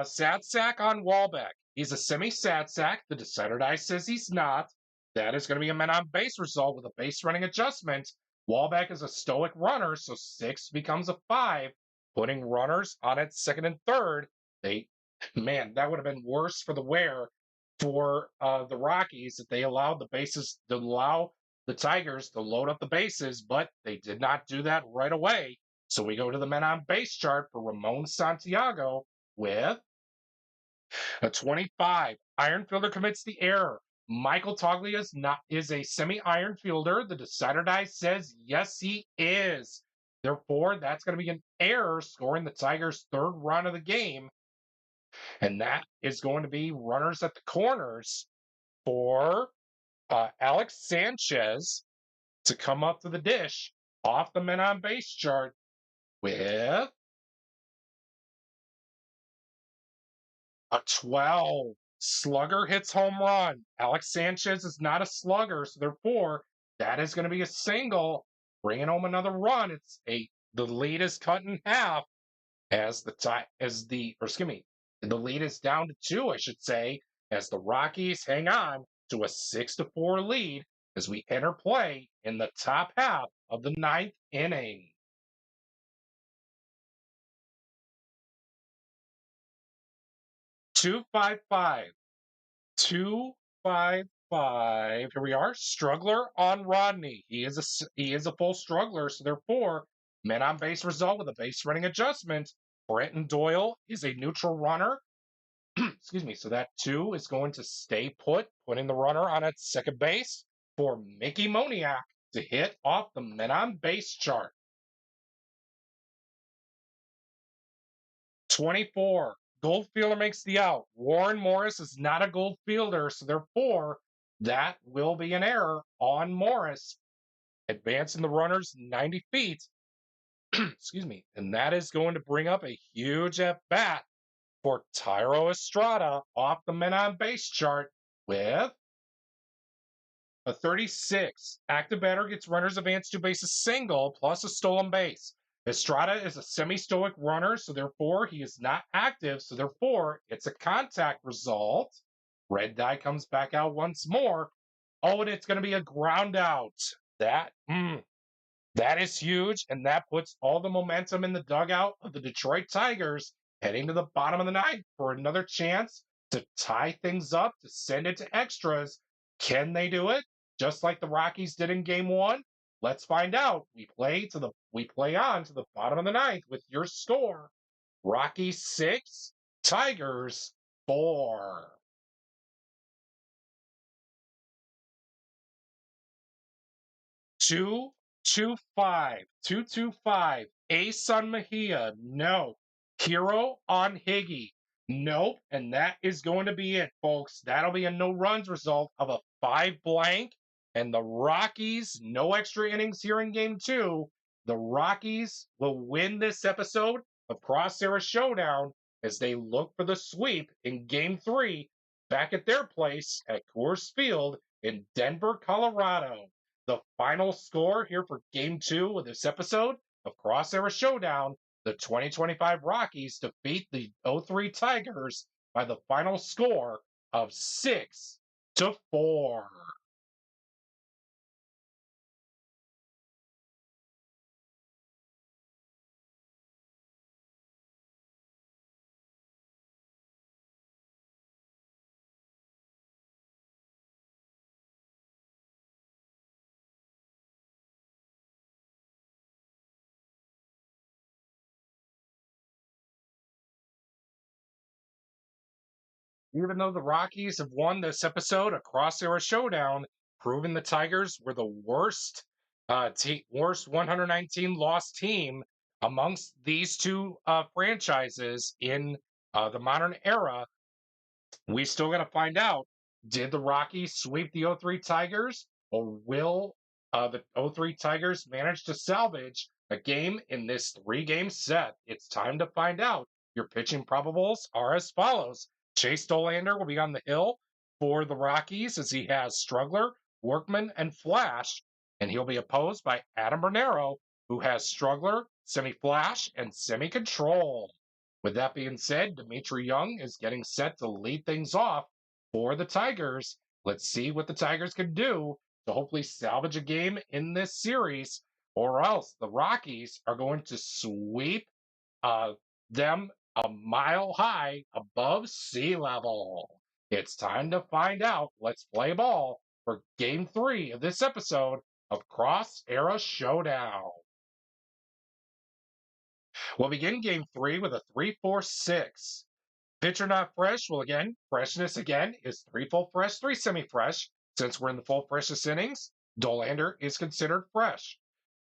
Sad sack on Wallback. He's a semi-sad sack. The decider die says he's not. That is going to be a men on base result with a base running adjustment. Wallback is a stoic runner, so 6 becomes a 5, putting runners on at second and third. That would have been worse for the wear for the Rockies if they allowed the Tigers to load up the bases, but they did not do that right away. So we go to the men on base chart for Ramon Santiago with a 25. Iron fielder commits the error. Michael Toglia is a semi-iron fielder. The decider die says yes, he is. Therefore, that's going to be an error, scoring the Tigers' third run of the game. And that is going to be runners at the corners for Alex Sanchez to come up to the dish off the men on base chart with a 12. Slugger hits home run. Alex Sanchez is not a slugger, so therefore that is going to be a single, bringing home another run. The lead is cut in half the lead is down to 2, I should say, as the Rockies hang on to a 6-4 lead as we enter play in the top half of the 9th inning. Two, 5-5. 2-5-5. Here we are. Struggler on Rodney. He is a full struggler, so therefore, men on base result with a base running adjustment. Brenton Doyle is a neutral runner. Excuse me. So that 2 is going to stay put, putting the runner on at second base for Mickey Moniak to hit off the men on base chart. 24. Gold fielder makes the out. Warren Morris is not a gold fielder, so therefore that will be an error on Morris, advancing the runners 90 feet. Excuse me. And that is going to bring up a huge at bat for Tyro Estrada off the men on base chart with a 36. Active batter gets runners advance 2 bases single plus a stolen base. Estrada is a semi-stoic runner, so therefore he is not active, so therefore it's a contact result. Red die comes back out once more. Oh, and it's going to be a ground out. That is huge, and that puts all the momentum in the dugout of the Detroit Tigers heading to the bottom of the 9th for another chance to tie things up, to send it to extras. Can they do it? Just like the Rockies did in game 1? Let's find out. We play on to the bottom of the 9th with your score. Rockies 6, Tigers 4. 2-2-5. 2-2-5. Ace on Mejia. No. Hero on Higgy. Nope. And that is going to be it, folks. That'll be a no runs result of a 5 blank. And the Rockies, no extra innings here in game 2. The Rockies will win this episode of Cross Era Showdown as they look for the sweep in game 3 back at their place at Coors Field in Denver, Colorado. The final score here for game 2 of this episode of Cross Era Showdown: the 2025 Rockies defeat the 03 Tigers by the final score of 6-4. Even though the Rockies have won this episode of Cross Era Showdown, proving the Tigers were the worst 119 loss team amongst these two franchises in the modern era, we still got to find out, did the Rockies sweep the '03 Tigers, or will the '03 Tigers manage to salvage a game in this three-game set? It's time to find out. Your pitching probables are as follows. Chase Dolander will be on the hill for the Rockies as he has Struggler, Workman, and Flash, and he'll be opposed by Adam Bernero, who has Struggler, Semi-Flash, and Semi-Control. With that being said, Dimitri Young is getting set to lead things off for the Tigers. Let's see what the Tigers can do to hopefully salvage a game in this series, or else the Rockies are going to sweep them a mile high above sea level. It's time to find out. Let's play ball for Game 3 of this episode of Cross Era Showdown. We'll begin Game 3 with a 3-4-6. Pitcher not fresh. Well, again, freshness again is 3 full fresh, 3 semi-fresh. Since we're in the full freshness innings, Dolander is considered fresh.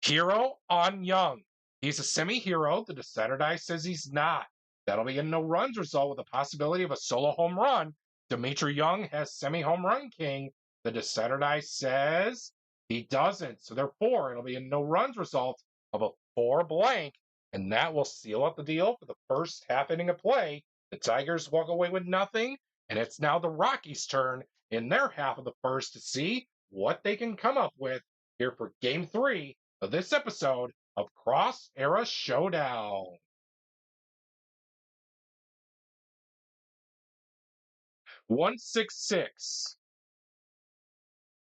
Hero on Young. He's a semi-hero. The decider die says he's not. That'll be a no-runs result with the possibility of a solo home run. Dimitri Young has semi-home run king. The decider die says he doesn't. So therefore, it'll be a no-runs result of a 4 blank, and that will seal up the deal for the first half inning of play. The Tigers walk away with nothing, and it's now the Rockies' turn in their half of the first to see what they can come up with here for Game 3 of this episode of Cross Era Showdown. One six six.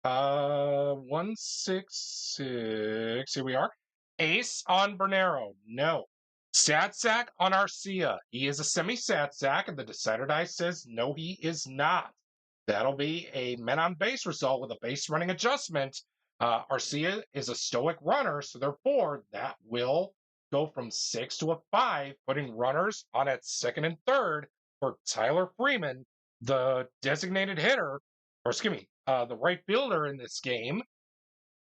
166. Here we are. Ace on Bernero. No. Sad sack on Arcia. He is a semi-sad sack, and the decider die says no, he is not. That'll be a men on base result with a base running adjustment. Arcia is a stoic runner, so therefore that will go from 6 to a 5, putting runners on at second and third for Tyler Freeman, the designated hitter, or excuse me, the right fielder in this game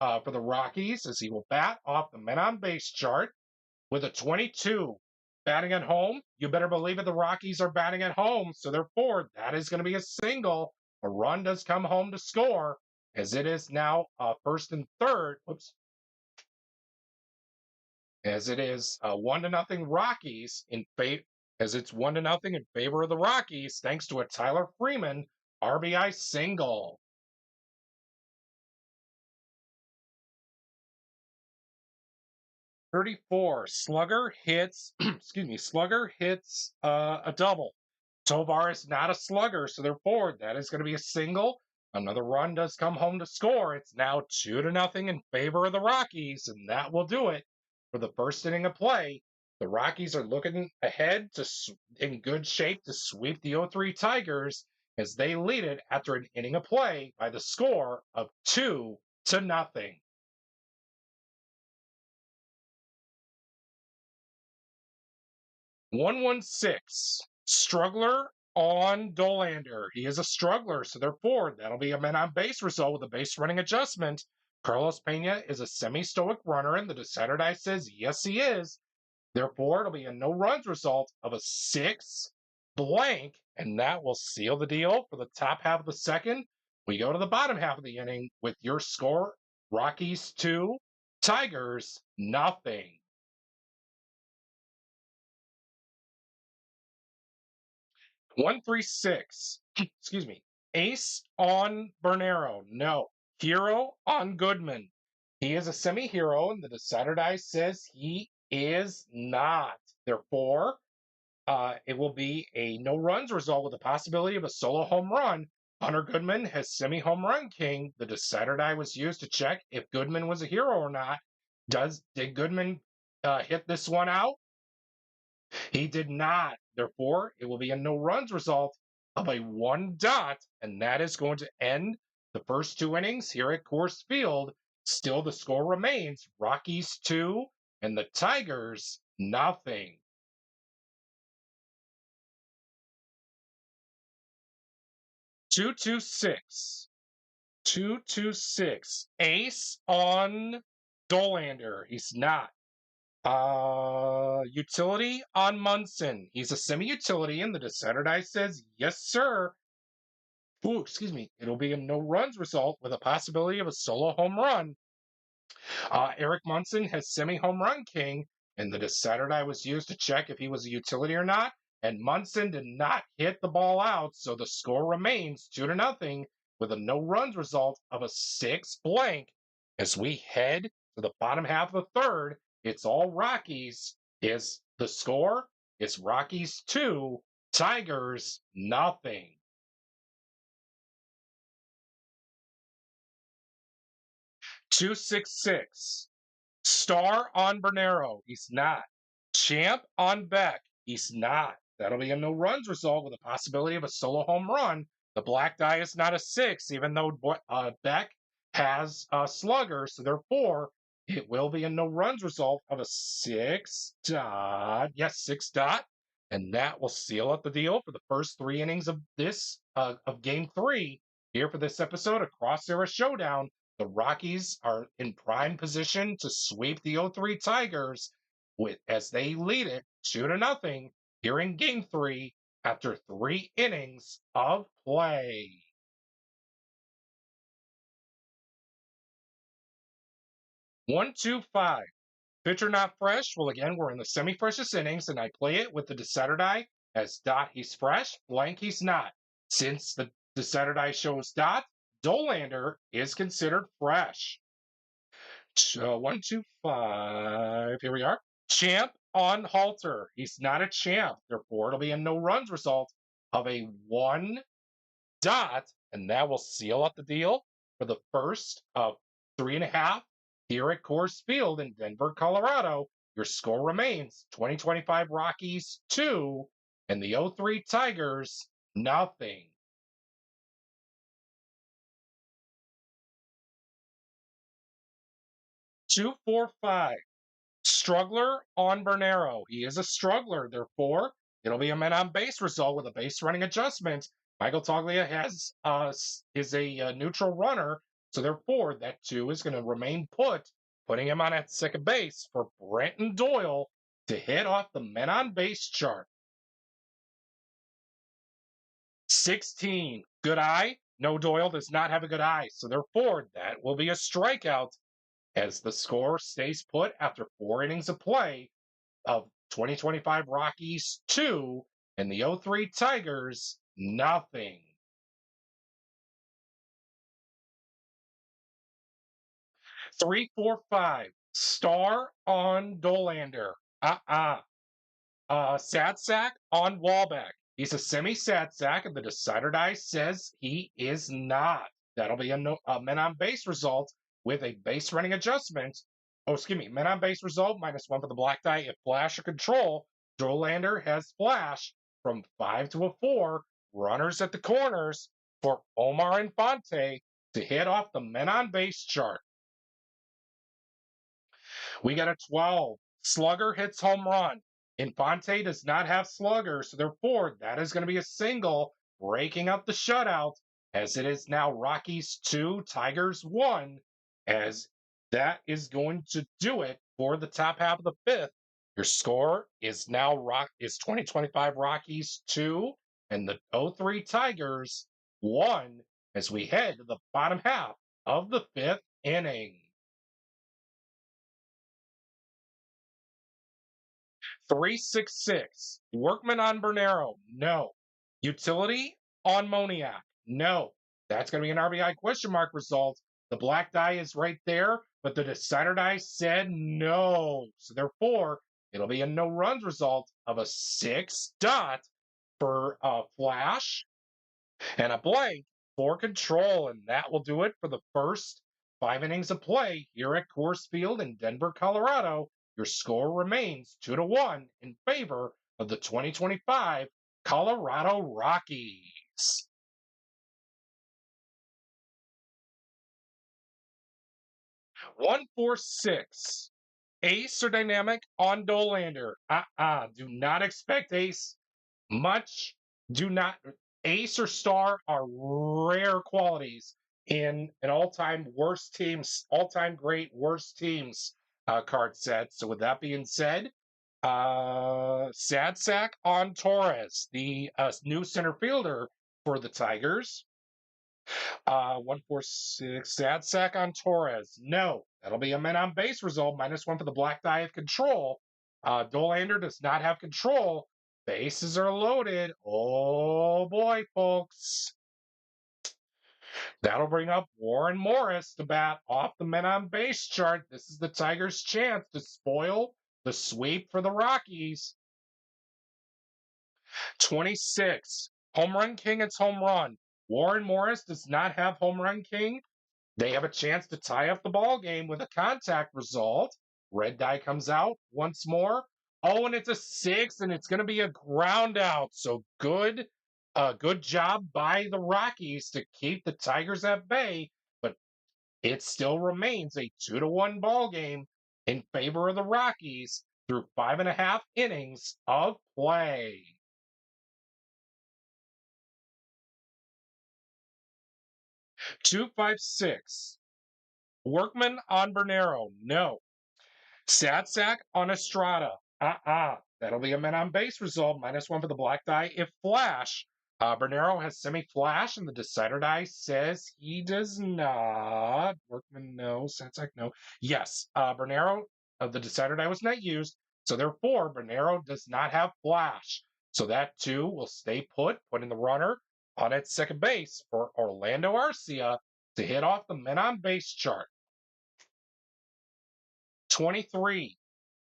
for the Rockies, as he will bat off the men on base chart with a 22. Batting at home, you better believe it, the Rockies are batting at home, so therefore that is going to be a single. A run does come home to score, as it is now first and third. Whoops. As it is 1-0 Rockies in favor, as it's 1-0 in favor of the Rockies, thanks to a Tyler Freeman RBI single. '34 Slugger hits. Excuse me. Slugger hits a double. Tovar is not a slugger, so therefore that is going to be a single. Another run does come home to score. It's now 2-0 in favor of the Rockies, and that will do it for the first inning of play. The Rockies are looking ahead to in good shape to sweep the '03 Tigers as they lead it after an inning of play by the score of 2-0. 116. Struggler on Dolander. He is a struggler, so therefore that'll be a men on base result with a base running adjustment. Carlos Pena is a semi-stoic runner, and the decider die says yes, he is. Therefore, it'll be a no runs result of a 6 blank, and that will seal the deal for the top half of the second. We go to the bottom half of the inning with your score: Rockies 2, Tigers nothing. 136. Excuse me. Ace on Bernero. No. Hero on Goodman. He is a semi-hero, and the decider die says he is not. Therefore, it will be a no runs result with the possibility of a solo home run. Hunter Goodman has semi-home run king. The decider die was used to check if Goodman was a hero or not. Did Goodman hit this one out? He did not. Therefore, it will be a no runs result of a 1 dot, and that is going to end the first 2 innings here at Coors Field. Still, the score remains Rockies 2 and the Tigers nothing. 226. 226. Ace on Dolander. He's not. Utility on Munson. He's a semi-utility, and the decider die says, yes, sir. Ooh, excuse me. It'll be a no runs result with a possibility of a solo home run. Eric Munson has semi home run king, and the decider die was used to check if he was a utility or not. And Munson did not hit the ball out, so the score remains 2-0 with a no runs result of a 6 blank. As we head to the bottom half of the third, it's all Rockies. Is the score? It's Rockies 2, Tigers nothing. 266. Star on Bernero. He's not. Champ on Beck. He's not. That'll be a no runs result with a possibility of a solo home run. The black die is not a 6, even though Beck has a slugger. So therefore, it will be a no runs result of a 6 dot. Yes, 6 dot. And that will seal up the deal for the first 3 innings of this of game 3 here for this episode of Cross Era Showdown. The Rockies are in prime position to sweep the 0-3 Tigers with as they lead it 2-0 here in game 3 after 3 innings of play. 1-2-5. Pitcher not fresh. Well, again, we're in the semi-freshest innings, and I play it with the decider die as dot he's fresh, blank he's not. Since the decider die shows dot, Dolander is considered fresh. 1-2-5. Here we are. Champ on Halter. He's not a champ. Therefore, it'll be a no runs result of a 1 dot, and that will seal up the deal for the first of 3.5 here at Coors Field in Denver, Colorado. Your score remains 2025 Rockies 2 and the 0-3 Tigers nothing. 2-4-5. Struggler on Bernero. He is a struggler, therefore, it'll be a men on base result with a base running adjustment. Michael Toglia is a neutral runner, so therefore that 2 is going to remain put, putting him on at second base for Brenton Doyle to hit off the men on base chart. 16. Good eye. No, Doyle does not have a good eye, so therefore that will be a strikeout as the score stays put after 4 innings of play of 2025 Rockies 2 and the 0-3 Tigers nothing. 3-4-5. Star on Dolander. Sad sack on Wallback. He's a semi-sad sack, and the decider die says he is not. That'll be a men on base result with a base running adjustment. Oh, excuse me, men on base result -1 for the black die. If flash or control, Dolander has flash from 5 to a 4. Runners at the corners for Omar Infante to hit off the men on base chart. We got a 12. Slugger hits home run. Infante does not have slugger, so therefore that is going to be a single, breaking up the shutout, as it is now Rockies 2, Tigers 1, as that is going to do it for the top half of the fifth. Your score is now 2025 Rockies 2 and the 0-3 Tigers 1 as we head to the bottom half of the fifth inning. 366. Workman on Bernero. No. Utility on Moniak. No. That's going to be an RBI question mark result. The black die is right there, but the decider die said no. So therefore, it'll be a no runs result of a 6 dot for a flash and a blank for control. And that will do it for the first 5 innings of play here at Coors Field in Denver, Colorado. Your score remains 2-1 in favor of the 2025 Colorado Rockies. 1-4-6. Ace or dynamic on Dolander. Do not expect ace much. Do not ace or star are rare qualities in an all-time worst teams, all-time great worst teams card set. So with that being said, sad sack on Torres, the new center fielder for the Tigers. 146. Sad sack on Torres. No, that'll be a men on base result. -1 for the black die of control. Dolander does not have control. Bases are loaded. Oh boy, folks. That'll bring up Warren Morris to bat off the men on base chart. This is the Tigers' chance to spoil the sweep for the Rockies. 26. Home run king, it's home run. Warren Morris does not have home run king. They have a chance to tie up the ball game with a contact result. Red die comes out once more. Oh, and it's a 6, and it's going to be a ground out. So good job by the Rockies to keep the Tigers at bay. But it still remains a 2-1 ball game in favor of the Rockies through 5.5 innings of play. 256. Workman on Bernero. No. Sad sack on Estrada. That'll be a men on base result. -1 for the black die. If flash, Bernero has semi flash, and the decider die says he does not. Workman, no. Sad sack, no. Yes, Bernero, the decider die was not used. So therefore, Bernero does not have flash. So that too will stay putting the runner on its second base for Orlando Arcia to hit off the men on base chart. 23.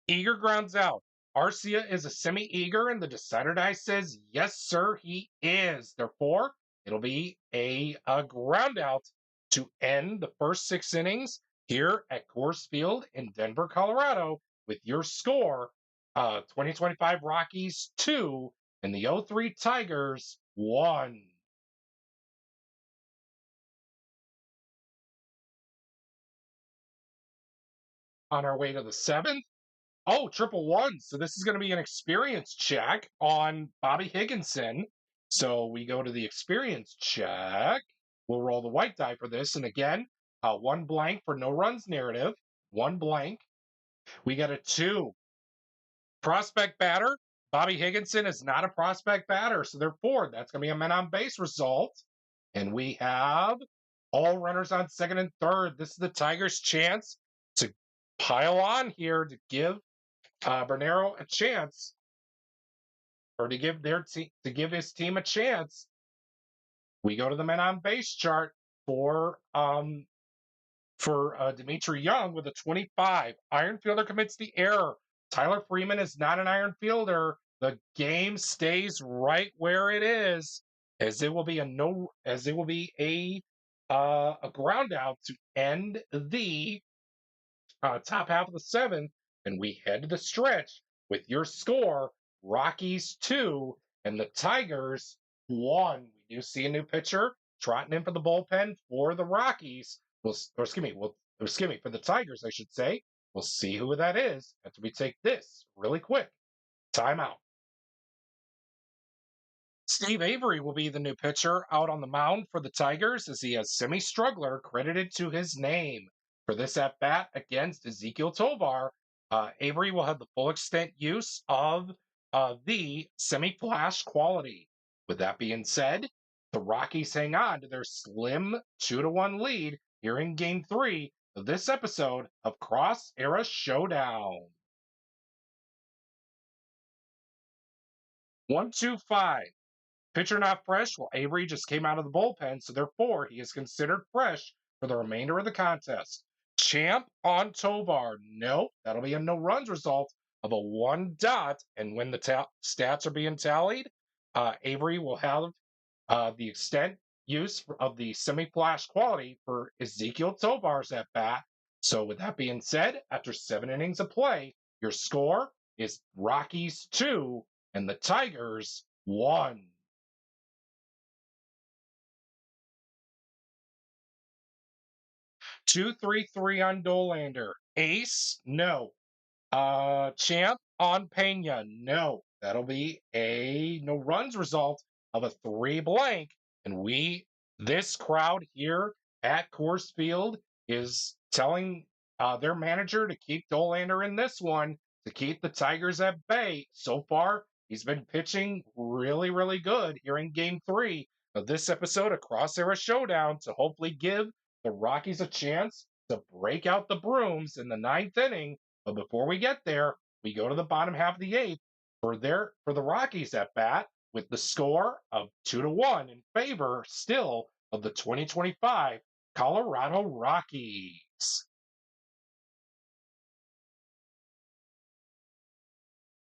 Eager grounds out. Arcia is a semi-eager, and the decider die says, yes, sir, he is. Therefore, it'll be a ground out to end the first 6 innings here at Coors Field in Denver, Colorado, with your score, 2025 Rockies 2 and the 03 Tigers 1. On our way to the 7th. Oh, triple one. So this is going to be an experience check on Bobby Higginson. So we go to the experience check. We'll roll the white die for this. And again, 1 blank for no runs narrative. 1 blank. We got a 2. Prospect batter. Bobby Higginson is not a prospect batter. So therefore, that's going to be a men on base result. And we have all runners on second and third. This is the Tigers' chance to pile on here to give Bernero a chance, or to give his team a chance. We go to the men on base chart for Dimitri Young with a 25. Iron fielder commits the error. Tyler Freeman is not an iron fielder. The game stays right where it is, as it will be a ground out to end the top half of the 7th, and we head to the stretch with your score: Rockies 2 and the Tigers 1. We do see a new pitcher trotting in for the bullpen for the Rockies. For the Tigers, I should say. We'll see who that is after we take this really quick timeout. Steve Avery will be the new pitcher out on the mound for the Tigers, as he has semi-struggler credited to his name. For this at-bat against Ezekiel Tovar, Avery will have the full extent use of the semi-flash quality. With that being said, the Rockies hang on to their slim 2-1 lead here in Game 3 of this episode of Cross Era Showdown. 1-2-5. Pitcher not fresh. Well, Avery just came out of the bullpen, so therefore he is considered fresh for the remainder of the contest. Champ on Tovar. Nope, that'll be a no runs result of a 1 dot. And when the stats are being tallied, Avery will have the extent use of the semi-flash quality for Ezekiel Tovar's at bat. So with that being said, after 7 innings of play, your score is Rockies 2 and the Tigers 1. 2-3-3 on Dolander. Ace, no. Champ on Pena, no. That'll be a no runs result of a 3 blank. And this crowd here at Coors Field is telling their manager to keep Dollander in this one, to keep the Tigers at bay. So far, he's been pitching really, really good here in game 3 of this episode of Cross Era Showdown to hopefully give the Rockies a chance to break out the brooms in the 9th inning. But before we get there, we go to the bottom half of the 8th for the Rockies at bat with the score of 2-1 in favor still of the 2025 Colorado Rockies.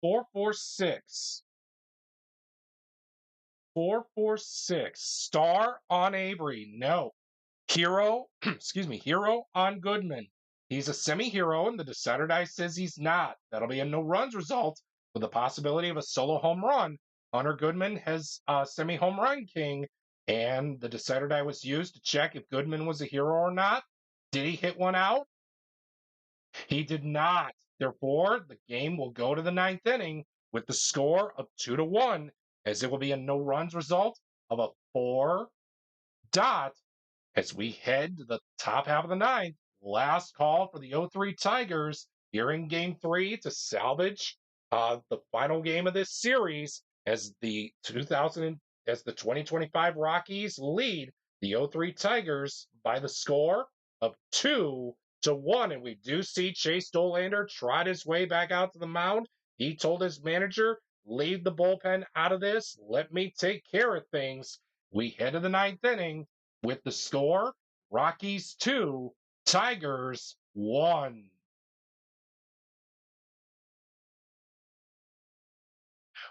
446. 446. Star on Avery. No. Hero, Hero on Goodman. He's a semi-hero, and the decider die says he's not. That'll be a no-runs result with the possibility of a solo home run. Hunter Goodman has semi-home run king, and the decider die was used to check if Goodman was a hero or not. Did he hit one out? He did not. Therefore, the game will go to the 9th inning with the score of 2-1, as it will be a no-runs result of a 4 dot as we head to the top half of the 9th. Last call for the 0-3 Tigers here in game 3 to salvage the final game of this series as the 2025 Rockies lead the 0-3 Tigers by the score of 2-1. And we do see Chase Dollander trot his way back out to the mound. He told his manager, leave the bullpen out of this. Let me take care of things. We head to the 9th inning with the score, Rockies 2, Tigers 1.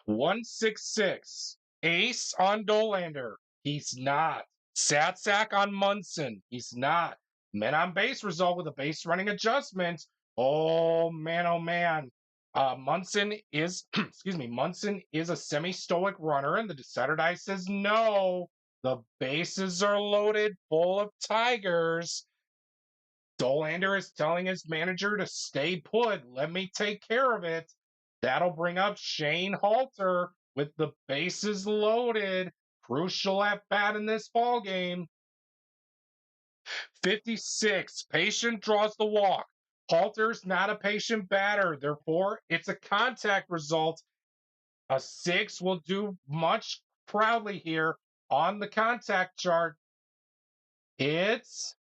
166. Ace on Dollander. He's not. Sack on Munson. He's not. Men on base result with a base running adjustment. Oh man. Munson is Munson is a semi-stoic runner, and the decider die says no. The bases are loaded full of Tigers. Dollander is telling his manager to stay put. Let me take care of it. That'll bring up Shane Halter with the bases loaded. Crucial at bat in this ball game. 56. Patient draws the walk. Halter's not a patient batter. Therefore, it's a contact result. A 6 will do much proudly here on the contact chart. It's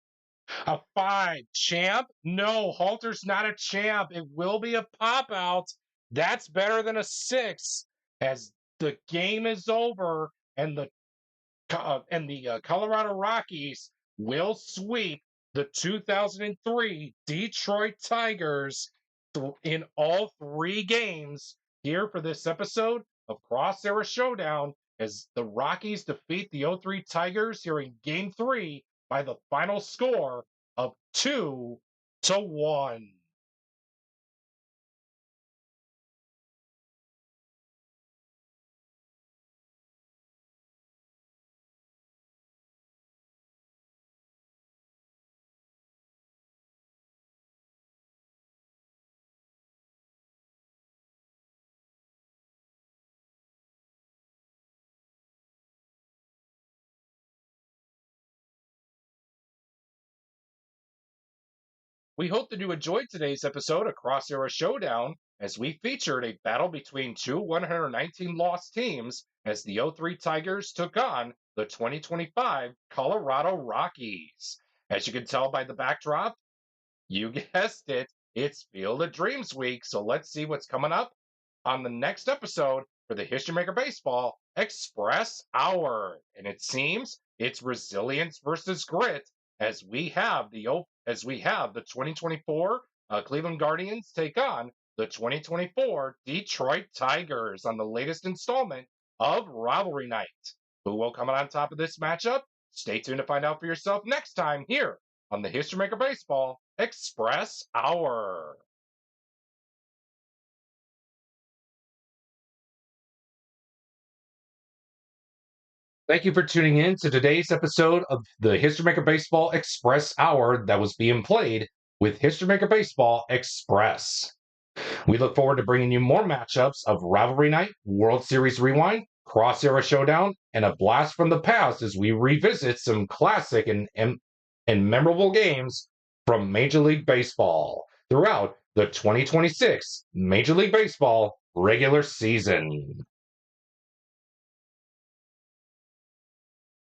a 5. Champ? No, Halter's not a champ. It will be a pop out. That's better than a 6 as the game is over and the Colorado Rockies will sweep the 2003 Detroit Tigers in all 3 games here for this episode of Cross Era Showdown as the Rockies defeat the 0-3 Tigers here in Game 3 by the final score of 2-1. We hope that you enjoyed today's episode of Cross Era Showdown as we featured a battle between two 119 loss teams as the 0-3 Tigers took on the 2025 Colorado Rockies. As you can tell by the backdrop, you guessed it, it's Field of Dreams week, so let's see what's coming up on the next episode for the History Maker Baseball Express Hour. And it seems it's resilience versus grit as we have the 2024 Cleveland Guardians take on the 2024 Detroit Tigers on the latest installment of Rivalry Night. Who will come out on top of this matchup? Stay tuned to find out for yourself next time here on the History Maker Baseball Express Hour. Thank you for tuning in to today's episode of the History Maker Baseball Express Hour that was being played with History Maker Baseball Express. We look forward to bringing you more matchups of Rivalry Night, World Series Rewind, Cross Era Showdown, and a blast from the past as we revisit some classic and memorable games from Major League Baseball throughout the 2026 Major League Baseball regular season.